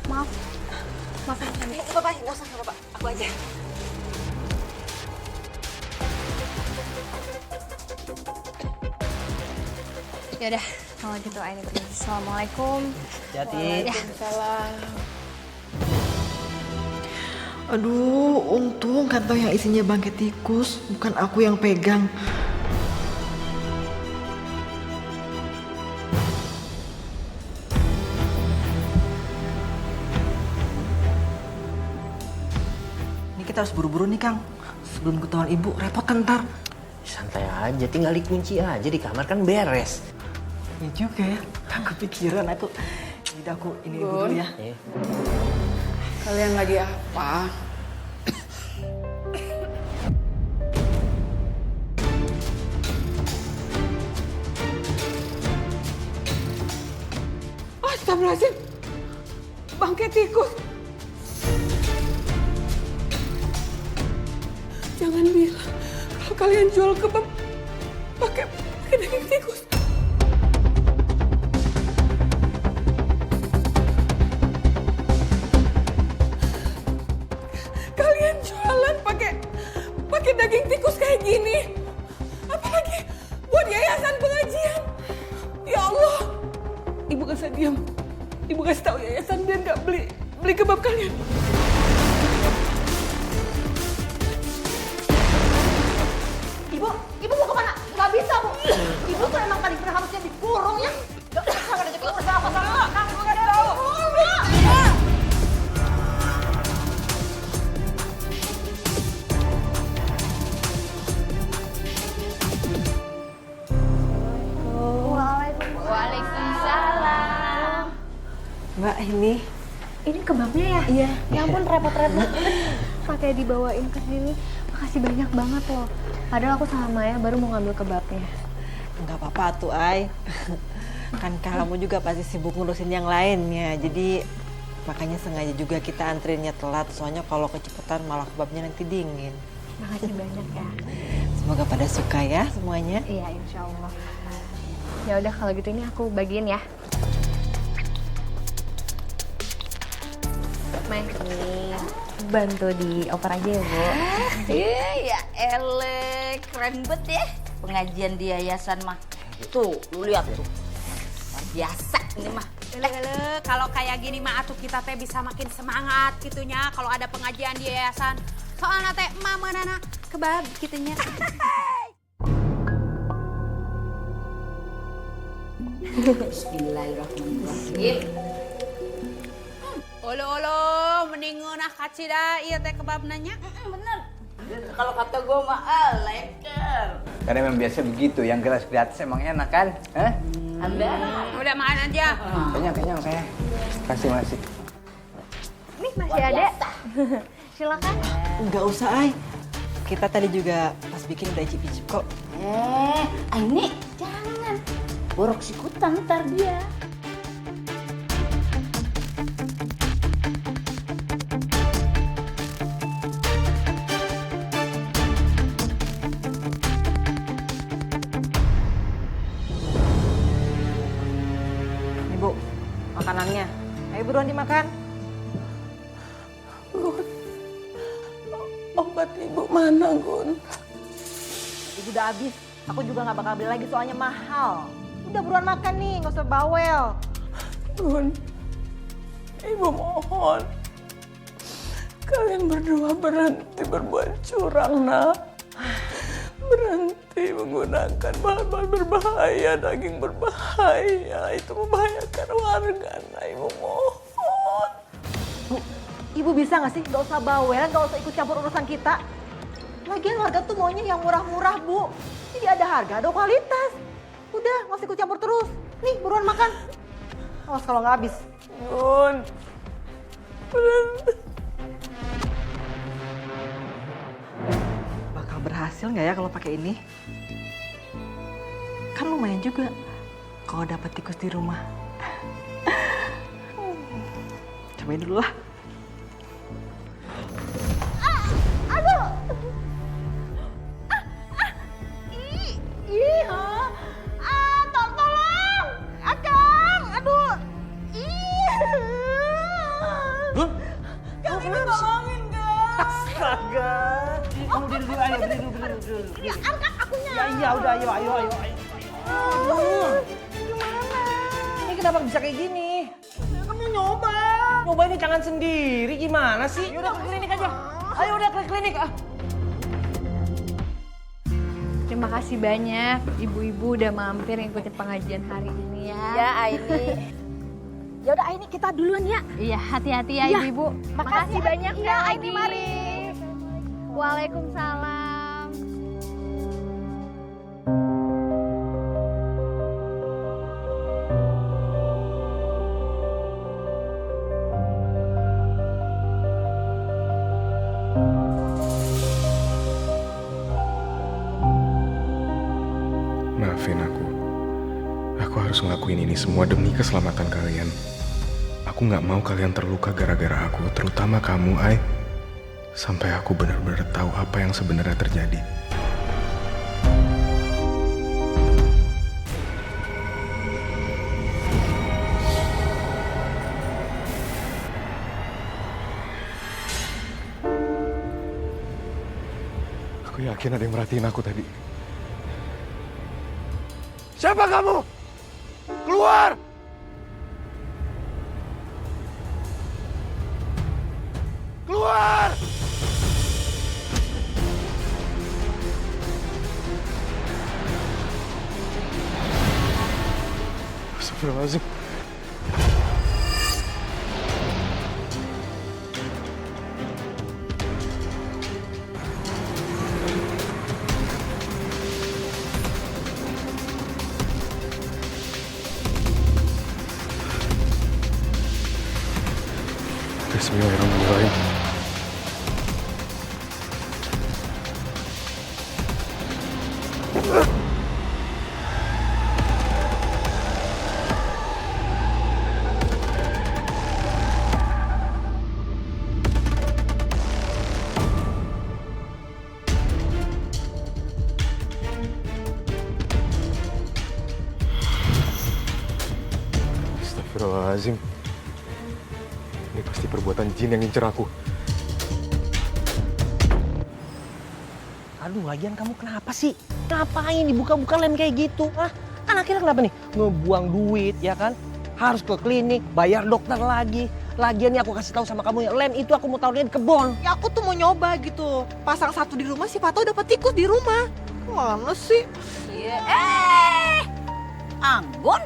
Maaf. Maaf. Bapak, nggak usah Bapak. Aku aja. Ya udah, kalau gitu Aini permisi. Assalamualaikum. Jadi, Aduh, untung kantong yang isinya bangkai tikus, bukan aku yang pegang. Ini kita harus buru-buru nih, Kang. Sebelum ketahuan ibu, repot kan ntar. santai aja, tinggal dikunci aja di kamar kan beres. Iya juga ya, aku pikiran aku. Jadi aku ini ibu dulu ya. Kalian lagi apa? Astagfirullahaladzim. Bangkai tikus. Jangan bilang kalau kalian jual kebab pakai daging tikus. Kalian jualan pakai daging tikus kayak gini. Apalagi buat yayasan pengajian. Ya Allah. Ibu gak usah diam. Ibu kasih tahu yayasan biar nggak beli kebab kalian. Ibu mau kemana? Nggak bisa, Bu. Ibu tuh emang paling harusnya dikurung ya. Nggak usah ngajak keluar sama kamu. Ibu nggak tahu. Waalaikumsalam. Mbak, ini kebabnya ya? Iya. Ya ampun, repot-repot. Pakai dibawain ke sini. Makasih banyak banget loh. Padahal aku sama Maya baru mau ngambil kebabnya. nggak apa-apa tuh, Ai. Kan kamu juga pasti sibuk ngurusin yang lainnya. Jadi makanya sengaja juga kita antrinnya telat. Soalnya kalau kecepatan malah kebabnya nanti dingin. Makasih banyak ya. Semoga pada suka ya semuanya. Iya, insya Allah. Ya udah kalau gitu ini aku bagiin ya. Mai, ini bantu dioper aja ya, Bu. Ya elek, keren banget ya. Pengajian di yayasan mah. Tuh, lu lihat tuh. Luar biasa ini mah. Kalau kayak gini mah atuh kita teh bisa makin semangat gitunya kalau ada pengajian di yayasan. Soalnya teh emak meunana kebab gitunya. Bismillahirrahmanirrahim. Olo mendingan kacida iya teh kebab nanya. Bener. Kalau kata gue mah leker. Karena memang biasa begitu, yang gratis emang enak kan? Udah makan aja. Kenyang saya. Masih. Nih masih ada. Silakan. Nggak usah, Ay. Kita tadi juga pas bikin udah icip-icip kok. Ini jangan. Borok sikutan ntar dia. Nih, Bu, makanannya. Ayo buruan dimakan. Obat ibu mana, Gun? Ibu udah habis. Aku juga nggak bakal beli lagi soalnya mahal. Udah buruan makan nih, nggak usah bawel. Gun, ibu mohon. Kalian berdua berhenti berbuat curang, nak. Berhenti menggunakan bahan-bahan berbahaya, daging berbahaya. Itu membahayakan warga, nah ibu mohon. Bu, Ibu bisa nggak sih nggak usah bawel, nggak usah ikut campur urusan kita. Lagian warga tuh maunya yang murah-murah, Bu. Jadi ada harga, ada kualitas. Udah, nggak usah ikut campur terus. Nih, buruan makan. Awas kalau nggak habis. Gun, Bakal berhasil nggak ya kalau pakai ini? Kan lumayan juga kalau dapat tikus di rumah. Cobain dulu lah. Tolong! Akang! Aduh! Gun, Kang ini tolongin, Kang. astaga. Kamu diri dulu, ayo berdiri dulu. Ya, angkat akunya. Iya, udah, ayo. Ini kenapa bisa kayak gini? Kamu nyoba. Nyoba ini jangan sendiri, gimana sih? Yaudah ke klinik aja. Ayo udah ke klinik. Terima kasih banyak ibu-ibu udah mampir ngikutin pengajian hari ini ya. Ya, Aini. Ya udah Aini kita duluan ya. Iya, hati-hati ya Iya. ibu-ibu. Makasih banyak Iya, ya Aini mari. Waalaikumsalam. Maafin aku. Aku harus ngelakuin ini semua demi keselamatan kalian. Aku nggak mau kalian terluka gara-gara aku, terutama kamu, Ai. Sampai aku benar-benar tahu apa yang sebenarnya terjadi. Aku yakin ada yang merhatiin aku tadi. Siapa kamu? Keluar! Keluar! Astagfirullahaladzim. Bismillahirrahmanirrahim. Astagfirullahaladzim. Ini pasti perbuatan jin yang ngincer aku. Aduh, lagian kamu kenapa sih? Ngapain dibuka-buka lem kayak gitu? Hah? Kan akhirnya kenapa nih? Ngebuang duit, ya kan? Harus ke klinik, bayar dokter lagi. Lagian nih aku kasih tahu sama kamu ya, lem itu aku mau taruhnya di kebun. Ya aku tuh mau nyoba gitu. Pasang satu di rumah, siapa tahu dapat tikus di rumah. Mana sih? Anggun,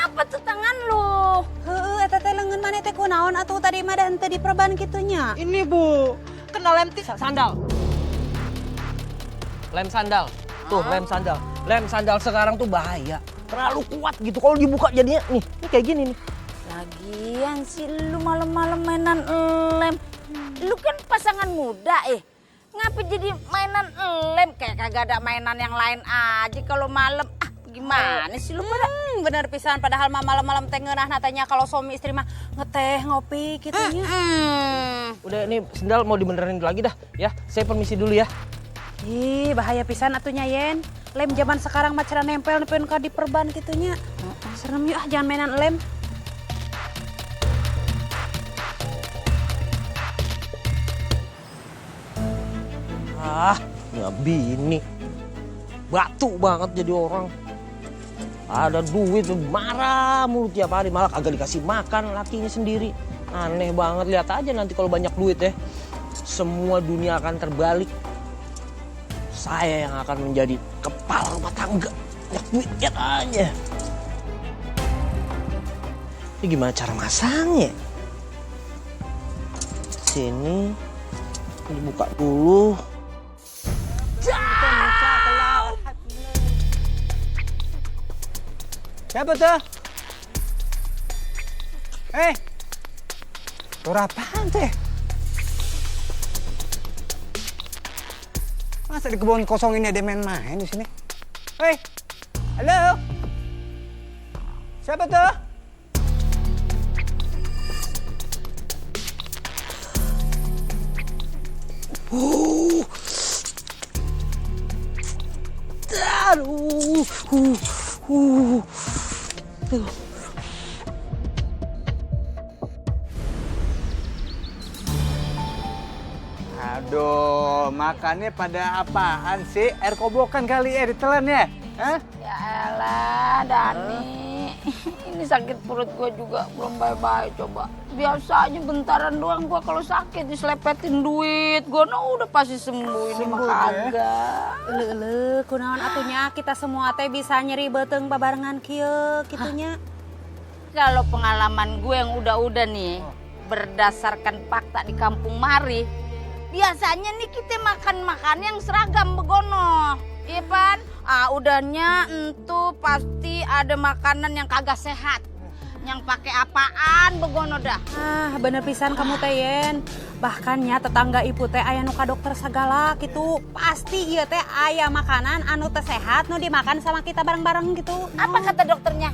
Apa tuh tangan lu? Heeh, eta teh leungeun maneh teh kunaon atuh tadi mah da henteu diperban kitunya. Ini Bu, kena lem sandal. Lem sandal. Tuh, lem sandal. Lem sandal sekarang tuh bahaya. Terlalu kuat gitu kalau dibuka jadinya nih kayak gini nih. Lagian sih lu malam-malam mainan lem. Lu kan pasangan muda Ngapa jadi mainan lem? Kayak kagak ada mainan yang lain aja kalau malam. Gimana sih lu pada? Bener pisan padahal mah malam-malam teh ngeunah natanya kalau suami istri mah ngeteh ngopi kitunya. Udah ini sendal mau dibenerin lagi dah ya. Saya permisi dulu ya. Ih, bahaya pisan atunya Yen. Lem zaman sekarang mah cara nempel ka diperban kitunya. Serem yuk jangan mainan lem. Ya bini. Batu banget jadi orang. Ada duit marah mulu tiap hari, malah kagak dikasih makan lakinya sendiri. Aneh banget, lihat aja nanti kalau banyak duit ya. Semua dunia akan terbalik. Saya yang akan menjadi kepala rumah tangga. Banyak duit, lihat aja. Ini gimana cara masangnya? Sini, dibuka dulu. Siapa tuh? Suara apaan teh? Masa di kebun kosong ini ada main-main di sini? Halo? Siapa tuh? Aduh, makannya pada apaan sih? Air kobokan kali ya ditelan ya? Hah? Ya elah Dani, ini sakit perut gue juga belum baik-baik coba. Biasanya bentaran doang gue kalau sakit diselepetin duit. Gue udah pasti sembuh, ini mah kagak. Leuleuk kunaon atunya kita semua teh bisa nyeri beuteng babarengan kieu kitunya. Kalau pengalaman gue yang udah-udah nih, berdasarkan fakta di kampung mari, biasanya nih kita makan yang seragam begono. Iya pan? Udahnya entu pasti ada makanan yang kagak sehat. Yang pakai apaan begono dah. Bener pisan kamu teh Yen. Bahkannya tetangga ibu teh aya nu ka dokter sagala gitu. Pasti ieu teh aya makanan anu teu sehat nu dimakan sama kita bareng-bareng gitu. Apa kata dokternya?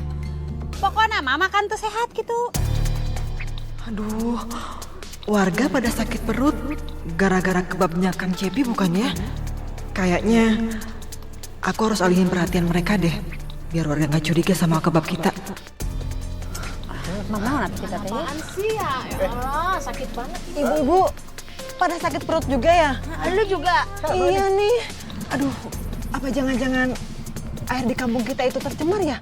Pokoknya mah makan teu sehat gitu. Aduh, warga pada sakit perut gara-gara kebabnya Kang Cepi bukan ya? Kayaknya aku harus alihin perhatian mereka deh, biar warga nggak curiga sama kebab kita. Mama nanti kita teh. Apaan sih ya? Elah, sakit banget. Ibu-ibu pada sakit perut juga ya? Lu juga? Iya nih. Aduh, apa jangan-jangan air di kampung kita itu tercemar ya?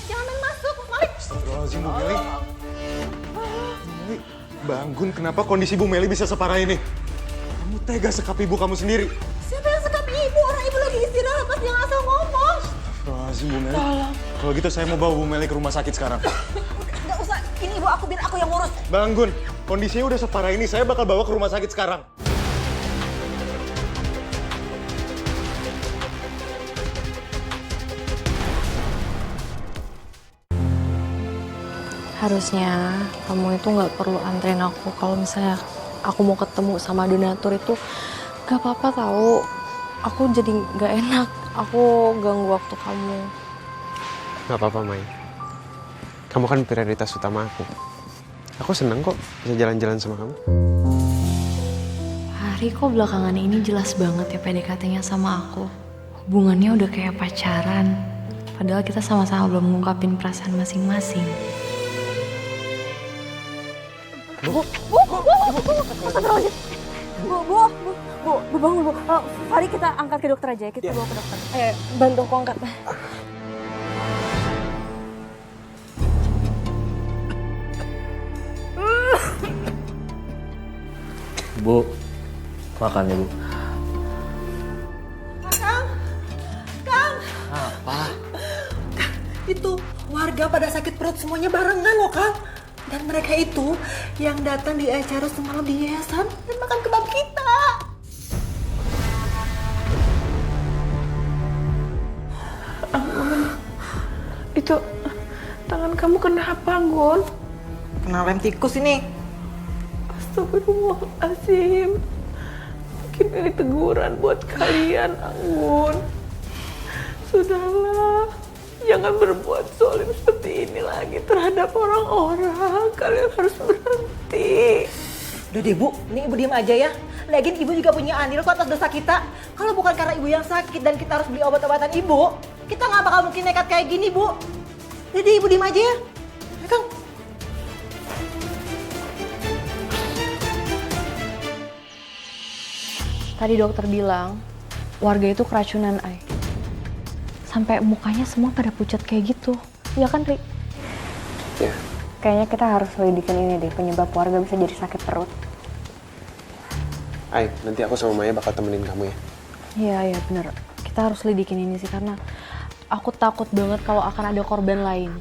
Jangan main masuk, Malik. Astagfirullahaladzim, Bu Meli. Meli, bangun. Kenapa kondisi Bu Meli bisa separah ini? Kamu tega sekap ibu kamu sendiri. Siapa yang sekap ibu? Orang ibu lagi istirahat, pas yang asal ngomong. Astagfirullahaladzim, Bu Meli. Kalau gitu saya mau bawa Bu Meli ke rumah sakit sekarang. Nggak usah, ini ibu aku biar aku yang ngurus. Bangun, kondisinya udah separah ini. Saya bakal bawa ke rumah sakit sekarang. Harusnya kamu itu nggak perlu anterin aku kalau misalnya aku mau ketemu sama donatur itu. Gak apa-apa tahu. Aku jadi nggak enak. Aku ganggu waktu kamu. Gak apa-apa, Mai. Kamu kan prioritas utama aku. Aku seneng kok bisa jalan-jalan sama kamu. Hari kok belakangan ini jelas banget ya PDKT-nya sama aku. Hubungannya udah kayak pacaran. Padahal kita sama-sama belum ngungkapin perasaan masing-masing. Bu, bangun, Bu. Mari kita angkat ke dokter aja ya, kita bawa ke dokter. Bantu aku angkat. Bu, makan ya Bu. Itu warga pada sakit perut semuanya barengan loh Kang. Dan mereka itu yang datang di acara semalam di yayasan dan makan kebab kita. Anggun, itu tangan kamu kenapa, Anggun? Kena rem tikus ini. Astagfirullahaladzim. Mungkin ini teguran buat kalian, Anggun. Sudahlah, jangan berbuat zalim seperti ini lagi terhadap orang-orang. Kalian harus berhenti. Udah deh Bu, ini Ibu diam aja ya. Lagian Ibu juga punya andil kok atas dosa kita. Kalau bukan karena Ibu yang sakit dan kita harus beli obat-obatan Ibu, kita nggak bakal mungkin nekat kayak gini Bu. Jadi Ibu diam aja ya. Ya Kang. Tadi dokter bilang warga itu keracunan, Ai. Sampai mukanya semua pada pucat kayak gitu. Ya kan, Ri? Ya. Kayaknya kita harus selidikin ini deh, penyebab warga bisa jadi sakit perut. Ay, nanti aku sama Maya bakal temenin kamu ya. Iya, bener. Kita harus selidikin ini sih, karena aku takut banget kalau akan ada korban lain.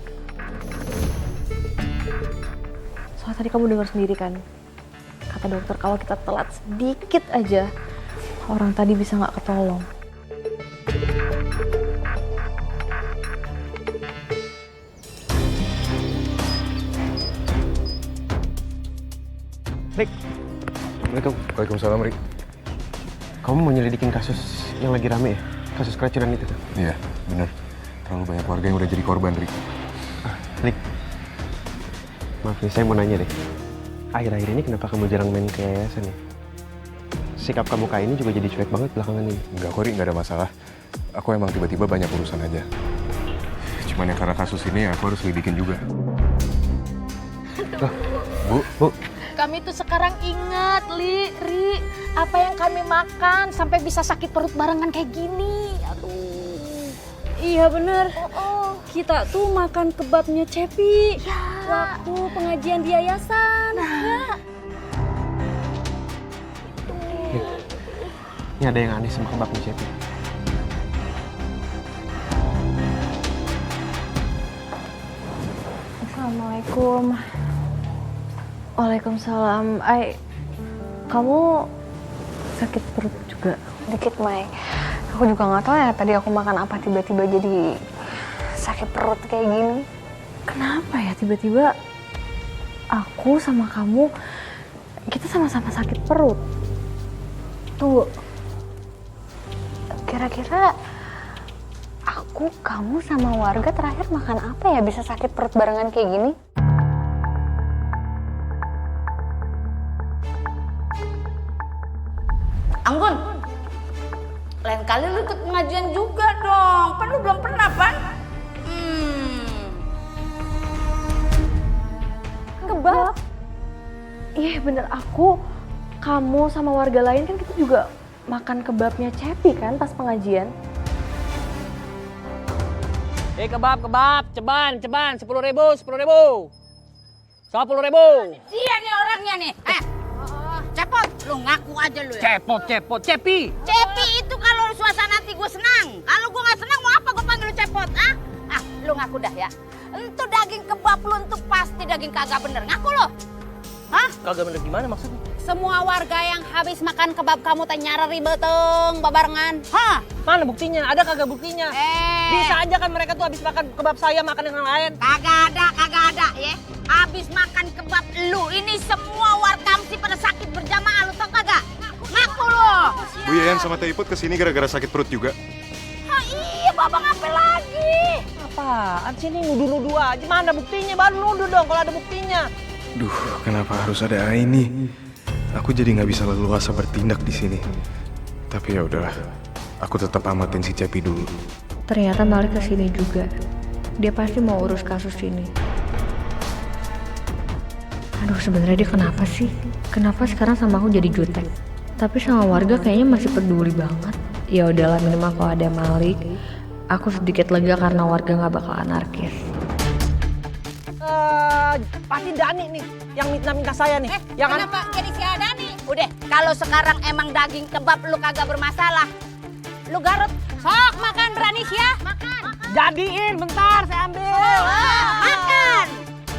Soalnya tadi kamu dengar sendiri kan, kata dokter kalau kita telat sedikit aja, orang tadi bisa nggak ketolong. Rik. Assalamualaikum. Waalaikumsalam, Rik. Kamu mau nyelidikin kasus yang lagi rame ya? Kasus keracunan itu tuh? Iya, bener. Terlalu banyak warga yang udah jadi korban, Rik. Rik, maaf nih, saya mau nanya deh. Akhir-akhir ini kenapa kamu jarang main ke yayasan ya? Sikap kamu kayak ini juga jadi cuek banget belakangan ini. Enggak kok, Rik, nggak ada masalah. Aku emang tiba-tiba banyak urusan aja. Cuman ya karena kasus ini aku harus lidikin juga. Loh, Bu. Kami tuh sekarang ingat, Ri, apa yang kami makan sampai bisa sakit perut barengan kayak gini. Aduh. Iya bener. Kita tuh makan kebabnya Cepi waktu pengajian di yayasan. Ya. Ini ada yang aneh sama kebabnya Cepi. Assalamualaikum. Waalaikumsalam. Ai, kamu sakit perut juga? Dikit, Mai. Aku juga nggak tahu ya tadi aku makan apa tiba-tiba jadi sakit perut kayak gini. Kenapa ya tiba-tiba aku sama kamu kita sama-sama sakit perut? Tunggu. Kira-kira aku, kamu sama warga terakhir makan apa ya bisa sakit perut barengan kayak gini? Anggun, lain kali lu ikut pengajian juga dong. Kan lu belum pernah, Pan? Kebab? Iya bener, aku, kamu sama warga lain kan kita juga makan kebabnya Cepi kan pas pengajian. Kebab, ceban, 10.000. 10.000. Dia nih orangnya nih. Cepot, lu ngaku aja lu ya. Cepot, Cepi. Cepi itu kalau suasana hati gue senang. Kalau gue nggak senang mau apa gue panggil lu Cepot? Lu ngaku dah ya. Itu daging kebab lu untuk pasti daging kagak bener. Ngaku lo. Hah? Kagak bener gimana maksudnya? Semua warga yang habis makan kebab kamu teh nyara ribeteng babarengan. Hah? Mana buktinya? Ada kagak buktinya? Bisa aja kan mereka tuh habis makan kebab saya makan yang lain. Kagak ada ya. Habis makan kebab lu ini semua warga mesti pada sakit berjamaah, lu tau kagak? Ngaku lo. Bu Yayan sama Teh Iput kesini gara-gara sakit perut juga. Iya, Bapak ngapain lagi? Apaan sih ini nuduh-nuduh aja? Mana buktinya? Baru nuduh dong kalau ada buktinya. Duh, kenapa harus ada ini? Aku jadi nggak bisa leluasa bertindak di sini. Tapi ya udahlah, aku tetap amatin si Cepi dulu. Ternyata Malik kesini juga. Dia pasti mau urus kasus ini. Aduh, sebenarnya dia kenapa sih? Kenapa sekarang sama aku jadi jutek? Tapi sama warga kayaknya masih peduli banget. Ya udahlah, minimal kalau ada Malik, aku sedikit lega karena warga nggak bakal anarkis. Pasti Dani nih yang minta saya nih. Kenapa jadi si Dani? Udah, kalau sekarang emang daging kebab lu kagak bermasalah, lu garut Sok makan berani ya. Makan. Jadiin, bentar saya ambil. Makan.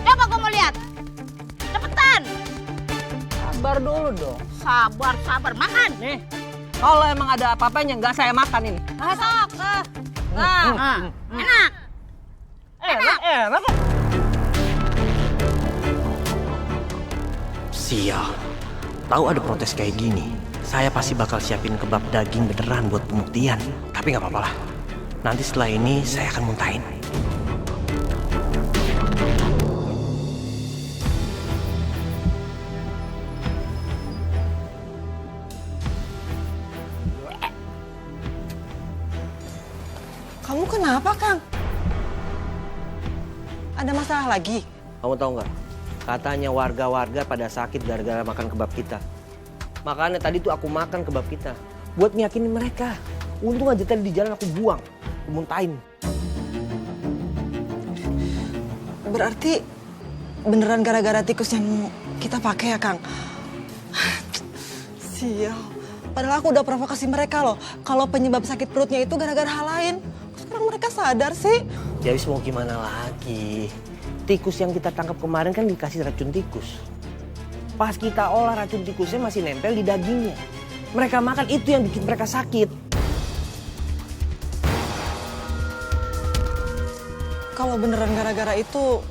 Coba gue mau lihat. Cepetan. Sabar dulu dong. Sabar, sabar. Makan. Nih, kalau emang ada apa-apanya nggak saya makan ini. Sok. Enak. Enak kok. Sial, tahu ada protes kayak gini, saya pasti bakal siapin kebab daging beneran buat pembuktian. Tapi nggak apa-apa lah, nanti setelah ini saya akan muntahin. Kamu kenapa, Kang? Ada masalah lagi? Kamu tahu nggak? Katanya warga-warga pada sakit gara-gara makan kebab kita. Makanya tadi tuh aku makan kebab kita buat nyakinin mereka. Untung aja tadi di jalan aku buang, aku muntahin. Berarti beneran gara-gara tikus yang kita pakai ya, Kang? Sial. Padahal aku udah provokasi mereka loh. Kalau penyebab sakit perutnya itu gara-gara hal lain. Sekarang mereka sadar sih. Ya wis mau gimana lagi? Tikus yang kita tangkap kemarin kan dikasih racun tikus. Pas kita olah racun tikusnya masih nempel di dagingnya. Mereka makan itu yang bikin mereka sakit. Kalau beneran gara-gara itu,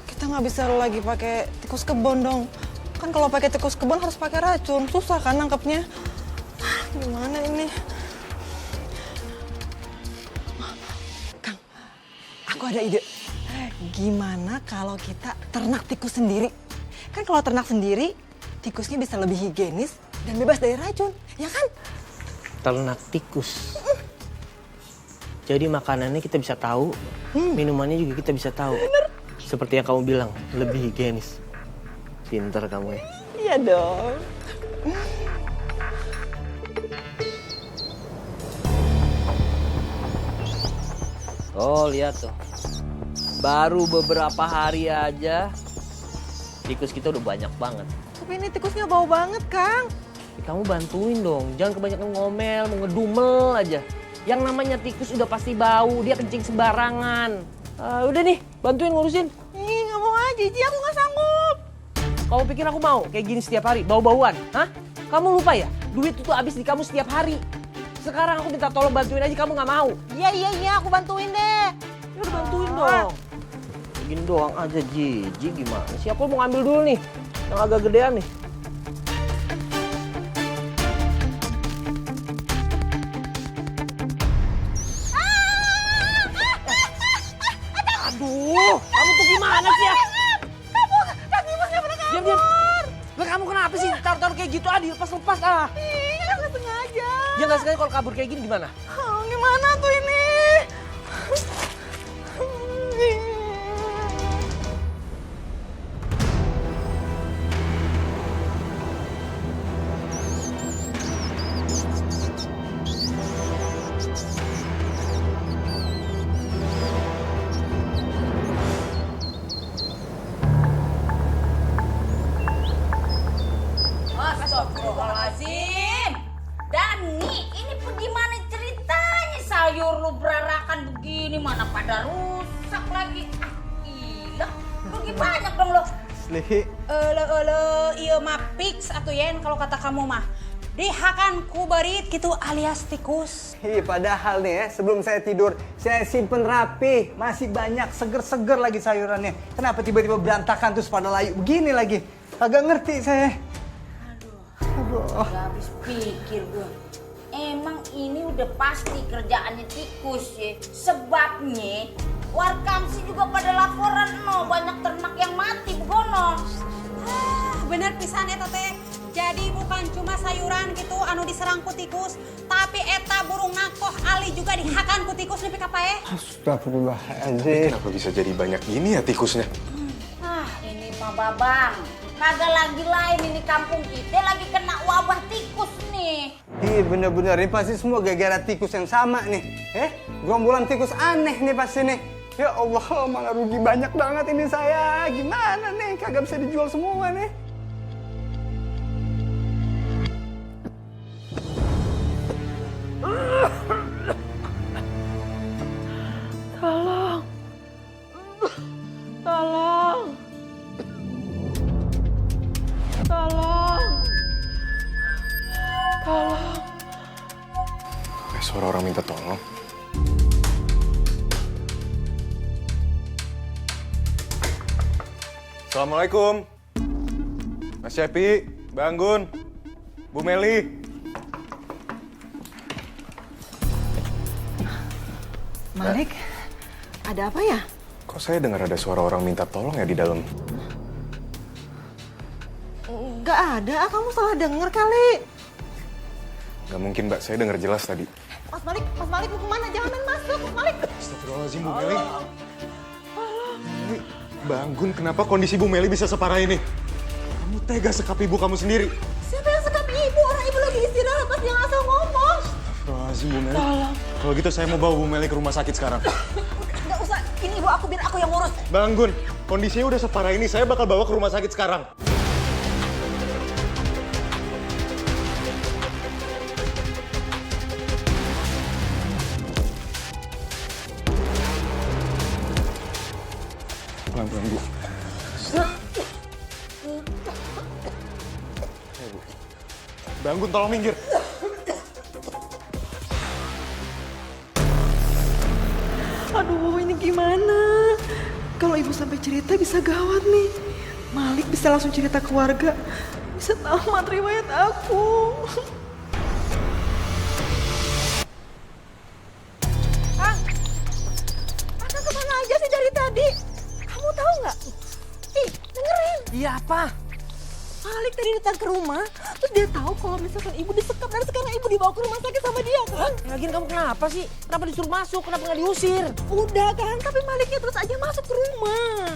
kita nggak bisa lagi pakai tikus kebon dong. Kan kalau pakai tikus kebon harus pakai racun, susah kan nangkepnya. Gimana ini? Kang, aku ada ide. Gimana kalau kita ternak tikus sendiri? Kan kalau ternak sendiri, tikusnya bisa lebih higienis dan bebas dari racun, ya kan? Ternak tikus. Jadi makanannya kita bisa tahu, minumannya juga kita bisa tahu. Seperti yang kamu bilang, lebih higienis. Pinter kamu ya. Iya dong. Oh lihat tuh. Baru beberapa hari aja, tikus kita udah banyak banget. Tapi ini tikusnya bau banget, Kang. Kamu bantuin dong, jangan kebanyakan ngomel, mau ngedumel aja. Yang namanya tikus udah pasti bau, dia kencing sembarangan. Udah nih, bantuin ngurusin. Ih, nggak mau aja, Ji, aku nggak sanggup. Kamu pikir aku mau kayak gini setiap hari, bau-bauan? Hah? Kamu lupa ya, duit itu tuh habis di kamu setiap hari. Sekarang aku minta tolong bantuin aja, kamu nggak mau. Iya, aku bantuin deh. Ya udah bantuin dong. Gini doang aja, Ji gimana sih? Aku mau ngambil dulu nih, yang agak gedean nih. Aduh, kamu tuh gimana sih ya? Kamu, tikusnya pada kabur. Diam. Lah kamu kenapa sih taruh kayak gitu? Lepas ah. Ih, nggak sengaja. Ya nggak sengaja kalau kabur kayak gini gimana? Gimana tuh ini? Astagfirullahaladzim. Dani, ini gimana ceritanya? Sayur lu berarakan begini, mana pada rusak lagi. Gila, rugi banyak dong lo. Iya mah fix atuh yen kalau kata kamu mah. Dihakan ku berit gitu alias tikus. Padahal nih ya, sebelum saya tidur, saya simpen rapi. Masih banyak seger-seger lagi sayurannya. Kenapa tiba-tiba berantakan terus pada layu begini lagi? Agak ngerti saya. Aduh. Gak habis pikir gue. Emang ini udah pasti kerjaannya tikus ya. Sebabnya warkamsi juga pada laporan banyak ternak yang mati begono. Bener pisan eta teh. Jadi bukan cuma sayuran gitu anu diserang ku tikus, tapi eta burung nakoh ali juga dihakan ku tikus nepi ka pae. Astagfirullahaladzim. Kenapa bisa jadi banyak gini ya tikusnya? Ini mah babang. Kagak lagi lain ini kampung kita lagi kena wabah tikus nih. Bener-bener ini pasti semua gara-gara tikus yang sama nih. Gerombolan tikus aneh nih pasti nih. Ya Allah, malah rugi banyak banget ini saya. Gimana nih? Kagak bisa dijual semua nih. Kayak suara orang minta tolong. Assalamualaikum. Mas Cepi, bangun. Bu Meli. Malik, ada apa ya? Kok saya dengar ada suara orang minta tolong ya di dalam? Nggak ada, kamu salah denger kali. Gak mungkin, Mbak. Saya dengar jelas tadi. Mas Malik mau kemana? Jangan main masuk, Mas Malik. Astagfirullahaladzim, Bu Meli. Meli, bangun. Kenapa kondisi Bu Meli bisa separah ini? Kamu tega sekap ibu kamu sendiri. Siapa yang sekap ibu? Orang ibu lagi istirahat, Mas. Jangan asal ngomong. Astagfirullahaladzim, Bu Meli. Kalau gitu saya mau bawa Bu Meli ke rumah sakit sekarang. Nggak usah, ini ibu aku, biar aku yang ngurus. Bangun. Kondisinya udah separah ini. Saya bakal bawa ke rumah sakit sekarang. Pelan-pelan, Bu. Ayo, Bu. Bangun, tolong minggir. Aduh, ini gimana? Kalau ibu sampai cerita bisa gawat nih. Malik bisa langsung cerita ke warga. Bisa tamat riwayat aku. Akang kemana aja sih dari tadi? Kamu tahu nggak? Ih, dengerin. Iya apa? Malik tadi datang ke rumah, terus dia tahu kalau misalkan ibu disekap dan sekarang ibu dibawa ke rumah sakit sama dia kan? Lagian kamu kenapa sih? Kenapa disuruh masuk? Kenapa nggak diusir? Udah kan, tapi Maliknya terus aja masuk ke rumah.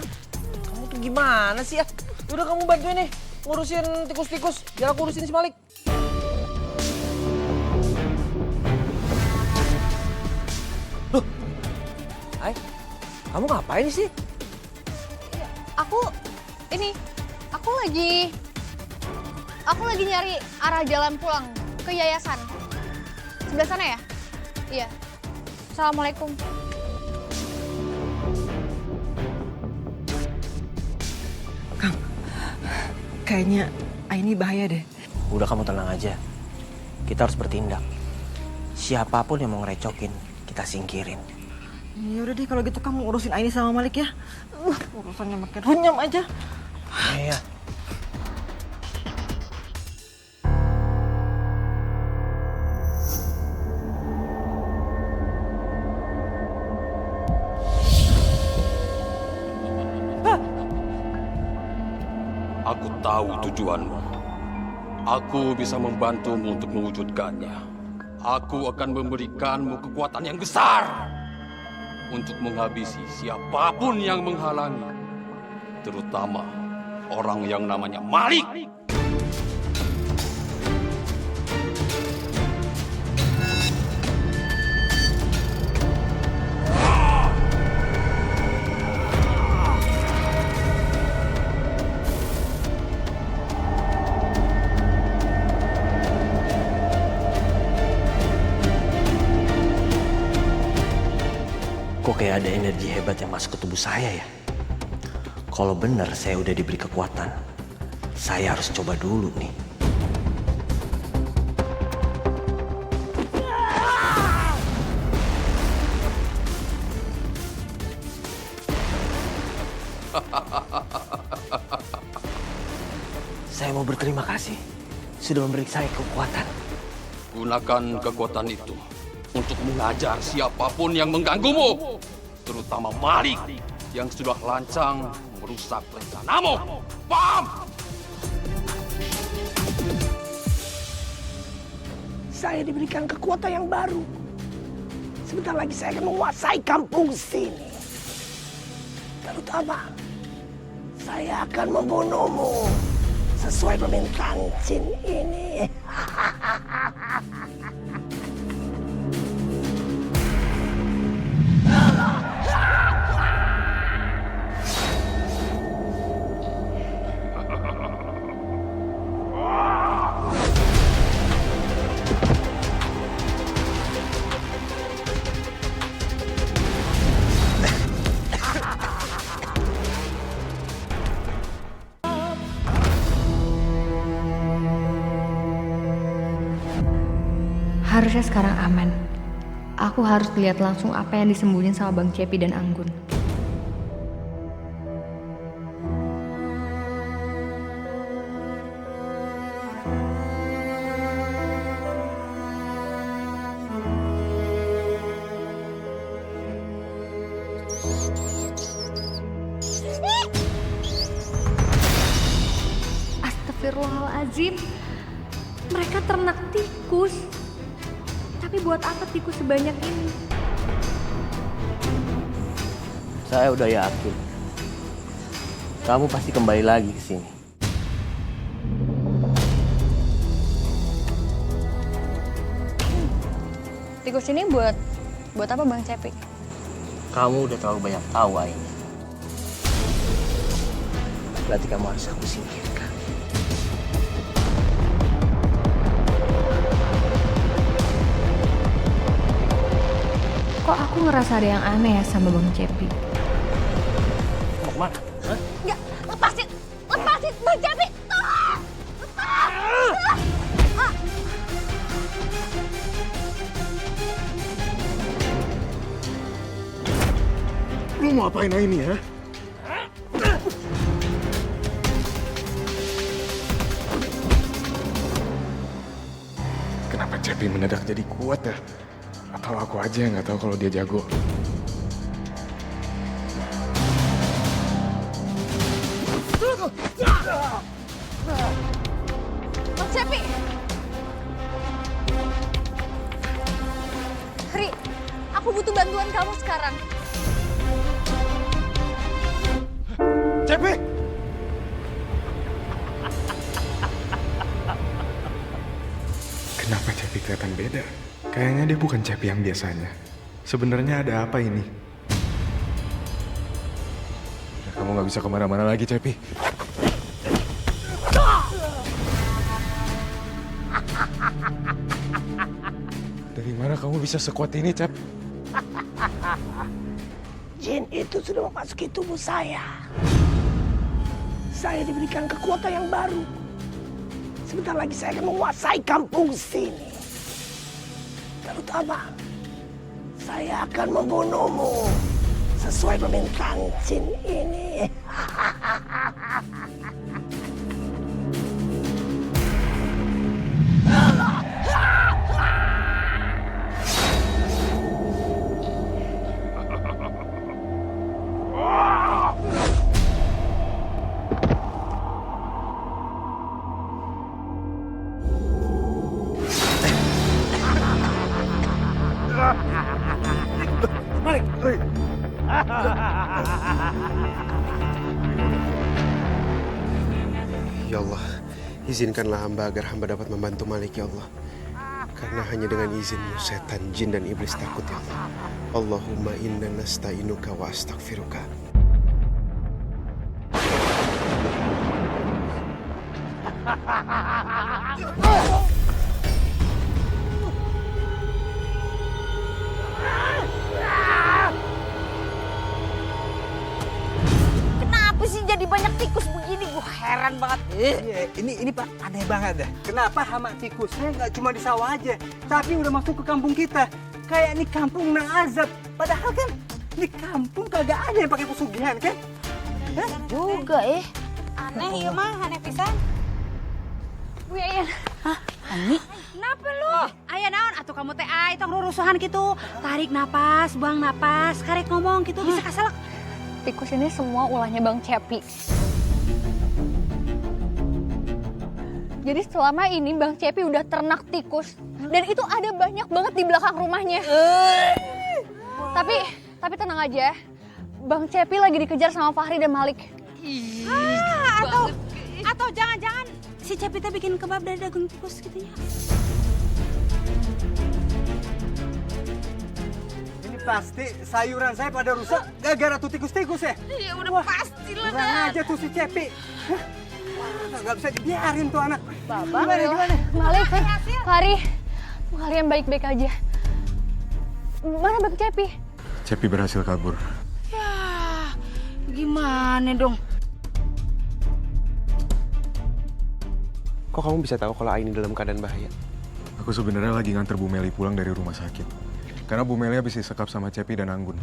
Kamu tuh gimana sih ya? Udah kamu bantuin nih ngurusin tikus-tikus. Biar aku urusin si Malik. Loh, Hai, kamu ngapain sih? Aku lagi nyari arah jalan pulang ke yayasan. Sebelah sana ya? Iya. Assalamualaikum. Kang, kayaknya ini bahaya deh. Udah kamu tenang aja. Kita harus bertindak. Siapapun yang mau ngerecokin, kita singkirin. Ya udah deh kalau gitu kamu urusin Aini sama Malik ya. Urusannya makin runyam aja. Iya. Aku tahu tujuanmu. Aku bisa membantumu untuk mewujudkannya. Aku akan memberikanmu kekuatan yang besar untuk menghabisi siapapun yang menghalangi, terutama orang yang namanya Malik. Kok kayak ada energi hebat yang masuk ke tubuh saya ya? Kalau benar saya udah diberi kekuatan, saya harus coba dulu nih. Saya mau berterima kasih sudah memberi saya kekuatan. Gunakan kekuatan itu untuk mengajar siapapun yang mengganggumu, terutama Malik yang sudah lancang merusak rencanamu. Paham? Saya diberikan kekuatan yang baru. Sebentar lagi saya akan menguasai kampung sini. Terutama, saya akan membunuhmu sesuai permintaan jin ini. Harusnya sekarang aman. Aku harus lihat langsung apa yang disembunyiin sama Bang Cepi dan Anggun. Astagfirullahaladzim. Mereka ternak tikus. Tapi buat apa tikus sebanyak ini? Saya udah yakin. Kamu pasti kembali lagi ke sini. Tikus ini buat apa Bang Cepi? Kamu udah terlalu banyak tahu, Aini. Berarti kamu harus aku singkirkan. Kok aku ngerasa ada yang aneh ya sama Bang Cepi? Mau kemana? Hah? Enggak, lepasin Bang Cepi. Tolong. Lu mau apain Aini ya? Kenapa Cepi mendadak jadi kuat ya? Atau aku aja yang nggak tahu kalau dia jago? Bang Cepi. Ri, aku butuh bantuan kamu sekarang. Cepi! Kenapa Cepi kelihatan beda? Kayaknya dia bukan Cepi yang biasanya. Sebenarnya ada apa ini? Udah, kamu nggak bisa kemana-mana lagi, Cepi. Dari mana kamu bisa sekuat ini, Cep? Jin itu sudah memasuki tubuh saya. Saya diberikan kekuatan yang baru. Sebentar lagi saya akan menguasai kampung sini. Terutama, saya akan membunuhmu sesuai permintaan Jin ini. Ya Allah, izinkanlah hamba agar hamba dapat membantu Malik ya Allah. Karena hanya dengan izinmu setan, jin dan iblis takut ya Allah. Allahumma inna nasta'inuka wa astaghfiruka. Kenapa sih jadi banyak tikus begini? Gue heran banget. Iya, ini Pak aneh banget dah. Kenapa hama tikusnya nggak cuma di sawah aja, tapi udah masuk ke kampung kita? Kayak ini kampung nang azab. Padahal kan di kampung kagak ada yang pakai pesugihan kan? Juga Aneh ya mah, aneh pisan. Wih, Ayan. Hah? Ani? Kenapa lu? Aya naon atuh kamu teh ai tong rurusuhan gitu. Tarik napas, buang napas, karek ngomong gitu bisa kasalak. Tikus ini semua ulahnya Bang Cepi. Jadi selama ini Bang Cepi udah ternak tikus. Dan itu ada banyak banget di belakang rumahnya. Tapi tenang aja. Bang Cepi lagi dikejar sama Fahri dan Malik. Atau jangan-jangan si Cepi teh bikin kebab dari daging tikus gitu ya. Ini pasti sayuran saya pada rusak gara-gara tuh tikus-tikus ya? Iya udah pasti lah. Kurang aja tuh si Cepi. Nggak bisa dibiarin tuh anak. Bapak, Gimana? Malik, Fahri, kalian baik-baik aja. Mana Bang Cepi? Cepi berhasil kabur. Ya, gimana dong? Kok kamu bisa tahu kalau Aini dalam keadaan bahaya? Aku sebenarnya lagi nganter Bu Meli pulang dari rumah sakit. Karena Bu Meli habis disekap sama Cepi dan Anggun.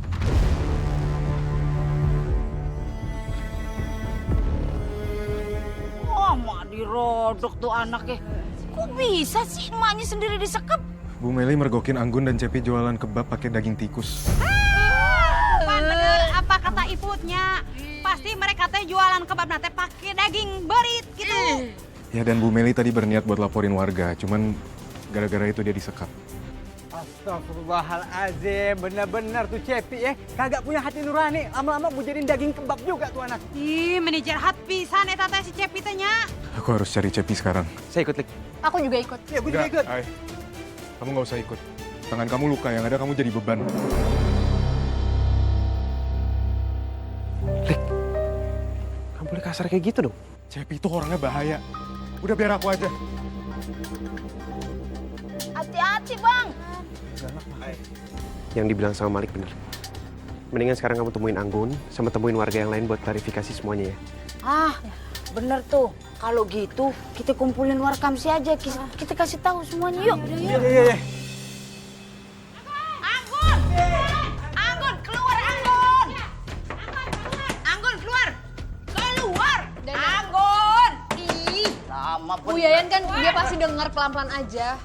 Wah, mak dirodok tuh anaknya. Kok bisa sih emaknya sendiri disekap? Bu Meli mergokin Anggun dan Cepi jualan kebab pakai daging tikus. Bener apa kata ibunya? Pasti mereka teh jualan kebab nate pakai daging berit gitu. Ya, dan Bu Meli tadi berniat buat laporin warga, cuman gara-gara itu dia disekap. Astagfirullahaladzim, benar-benar tuh Cepi ya. Kagak punya hati nurani, lama-lama mau jadiin daging kebab juga tuh anak. Ih, manajer hat pisan eta teh si Cepi teh nya. Aku harus cari Cepi sekarang. Saya ikut, Lik. Aku juga ikut. Ya, gue juga ikut. Ay, kamu nggak usah ikut. Tangan kamu luka, yang ada kamu jadi beban. Lik, kamu boleh kasar kayak gitu dong? Cepi itu orangnya bahaya. Udah biar aku aja. Hati-hati, Bang. Yang dibilang sama Malik bener. Mendingan sekarang kamu temuin Anggun sama temuin warga yang lain buat klarifikasi semuanya ya. Ah, bener tuh. Kalau gitu, kita kumpulin warkamsi aja. Kita kasih tahu semuanya, yuk. Iya. Anggun! Anggun, keluar Anggun! Anggun, keluar! Keluar! Anggun! Ih, lama Bu Yayan kan dia pasti dengar pelan-pelan aja.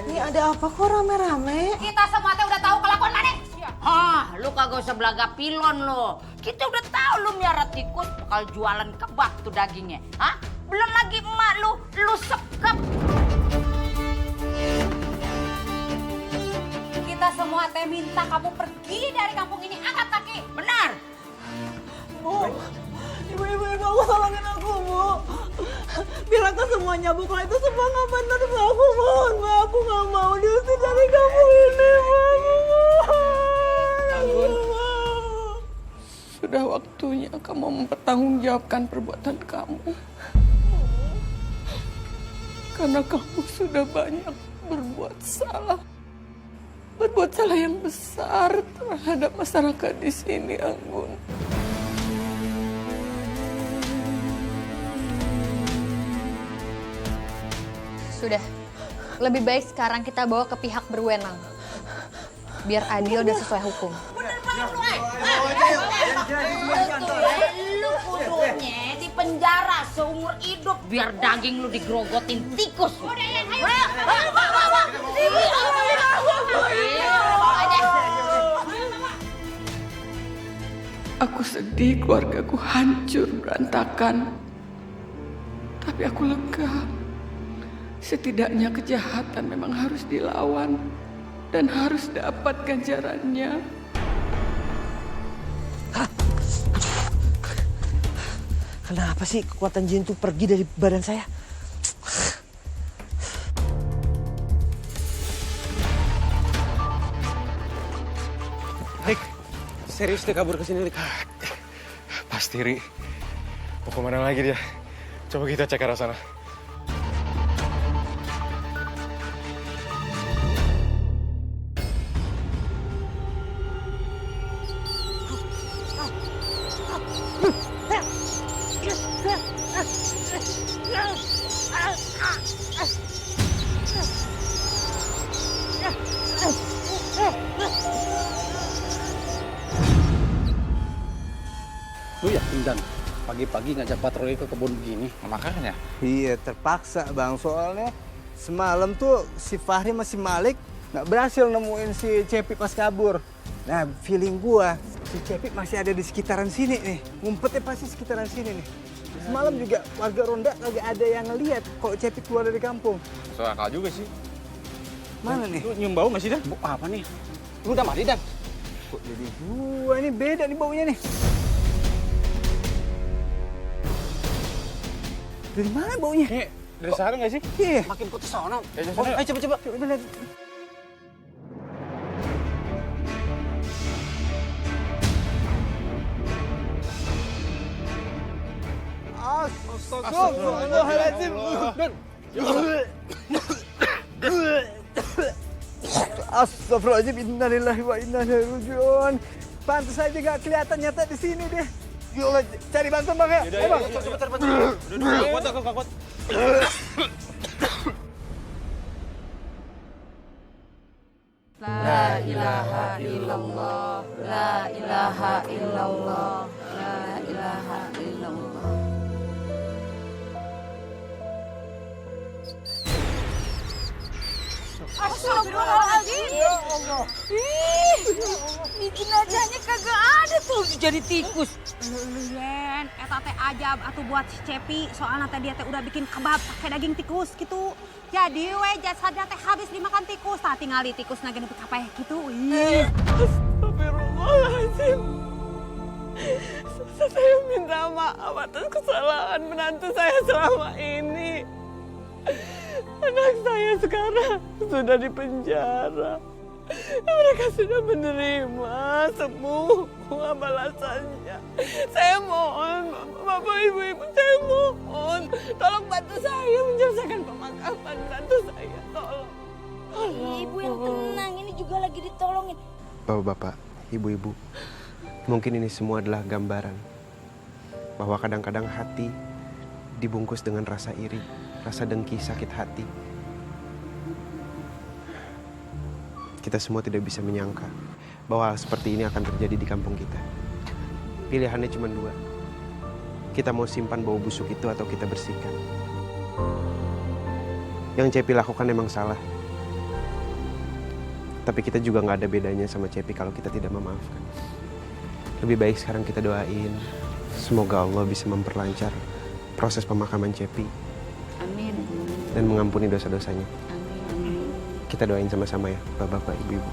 Ini ada apa kok rame-rame? Kita semua teh udah tahu kelakuan mana? Hah, lu kagak usah belaga pilon lo. Kita udah tahu lu miara tikus bakal jualan kebab tuh dagingnya. Hah? Belum lagi emak lu sekap. Kita semua teh minta kamu pergi dari kampung ini, angkat kaki. Benar. Bu, ibu, aku tolongin aku, Bu. Biarkan semuanya, Bu. Kalau itu semua nggak benar, Bu. Aku mohon, Bu. Aku nggak mau diusir dari kampung ini, Bu. Anggun, sudah waktunya kamu mempertanggungjawabkan perbuatan kamu. Karena kamu sudah banyak berbuat salah. Berbuat salah yang besar terhadap masyarakat di sini, Anggun. Sudah. Lebih baik sekarang kita bawa ke pihak berwenang. Biar adil dan sesuai hukum. Lu kudunya di penjara seumur hidup biar daging lu digrogotin tikus. Udah ya, ayo. Aku sedih keluargaku hancur berantakan. Tapi aku lega. Setidaknya kejahatan memang harus dilawan dan harus dapat ganjarannya. Kenapa sih kekuatan jin itu pergi dari badan saya? Lik, serius dia kabur ke sini, Lik. Pasti, Ri. Mau kemana lagi dia? Coba kita cek arah sana. Lu yakin Dan pagi-pagi ngajak patroli ke kebun begini? Makanya. Iya, terpaksa Bang. Soalnya semalam tuh si Fahri masih Malik nggak berhasil nemuin si Cepi pas kabur. Nah, feeling gua si Cepi masih ada di sekitaran sini nih. Ngumpetnya pasti sekitaran sini nih. Semalam juga warga Ronda kagak ada yang ngeliat kalau Cepi keluar dari kampung. So akal juga sih. Mana nih? Lu nyium bau nggak sih, Dan? Bau apa nih? Lu udah mandi, Dan? Kok jadi gua ini beda nih baunya nih. Dari mana baunya? Dari sana nggak sih? Iya. Makin putih sono. Ayo coba. Coba lihat. Astagfirullahaladzim. Astagfirullahaladzim. Innalillahi wa inna ilaihi raji'un. Pantas aja gak kelihatan nyata di sini deh. Yuk, cari bantuan Bang ya. Ayo Bang. Kuat. ilaha illallah, la ilaha illallah, la ilaha illallah. Astagfirullahaladzim. Ya Allah. Ih, ini jenazahnya kagak ada tuh jadi tikus. Yen, eta teh ajab atuh buat si Cepi, soalnya teh dia teh udah bikin kebab pakai daging tikus gitu. Jadi we jasadnya teh habis dimakan tikus, tah tinggal di tikus nage nepi kapeh gitu. Ih. Astagfirullahaladzim. Saya minta maaf atas kesalahan menantu saya selama ini. Anak saya sekarang sudah di penjara. Mereka sudah menerima semua balasannya. Saya mohon, Bapak Ibu-Ibu, saya mohon. Tolong bantu saya menyelesaikan pemakaman menantu saya. Tolong. Ibu yang tenang, ini juga lagi ditolongin. Bapak-bapak, ibu-ibu, mungkin ini semua adalah gambaran bahwa kadang-kadang hati dibungkus dengan rasa iri, rasa dengki, sakit hati. Kita semua tidak bisa menyangka bahwa hal seperti ini akan terjadi di kampung kita. Pilihannya cuma dua. Kita mau simpan bau busuk itu atau kita bersihkan. Yang Cepi lakukan memang salah. Tapi kita juga nggak ada bedanya sama Cepi kalau kita tidak memaafkan. Lebih baik sekarang kita doain. Semoga Allah bisa memperlancar proses pemakaman Cepi. Amin. Dan mengampuni dosa-dosanya. Amin. Kita doain sama-sama ya, bapak-bapak, ibu-ibu.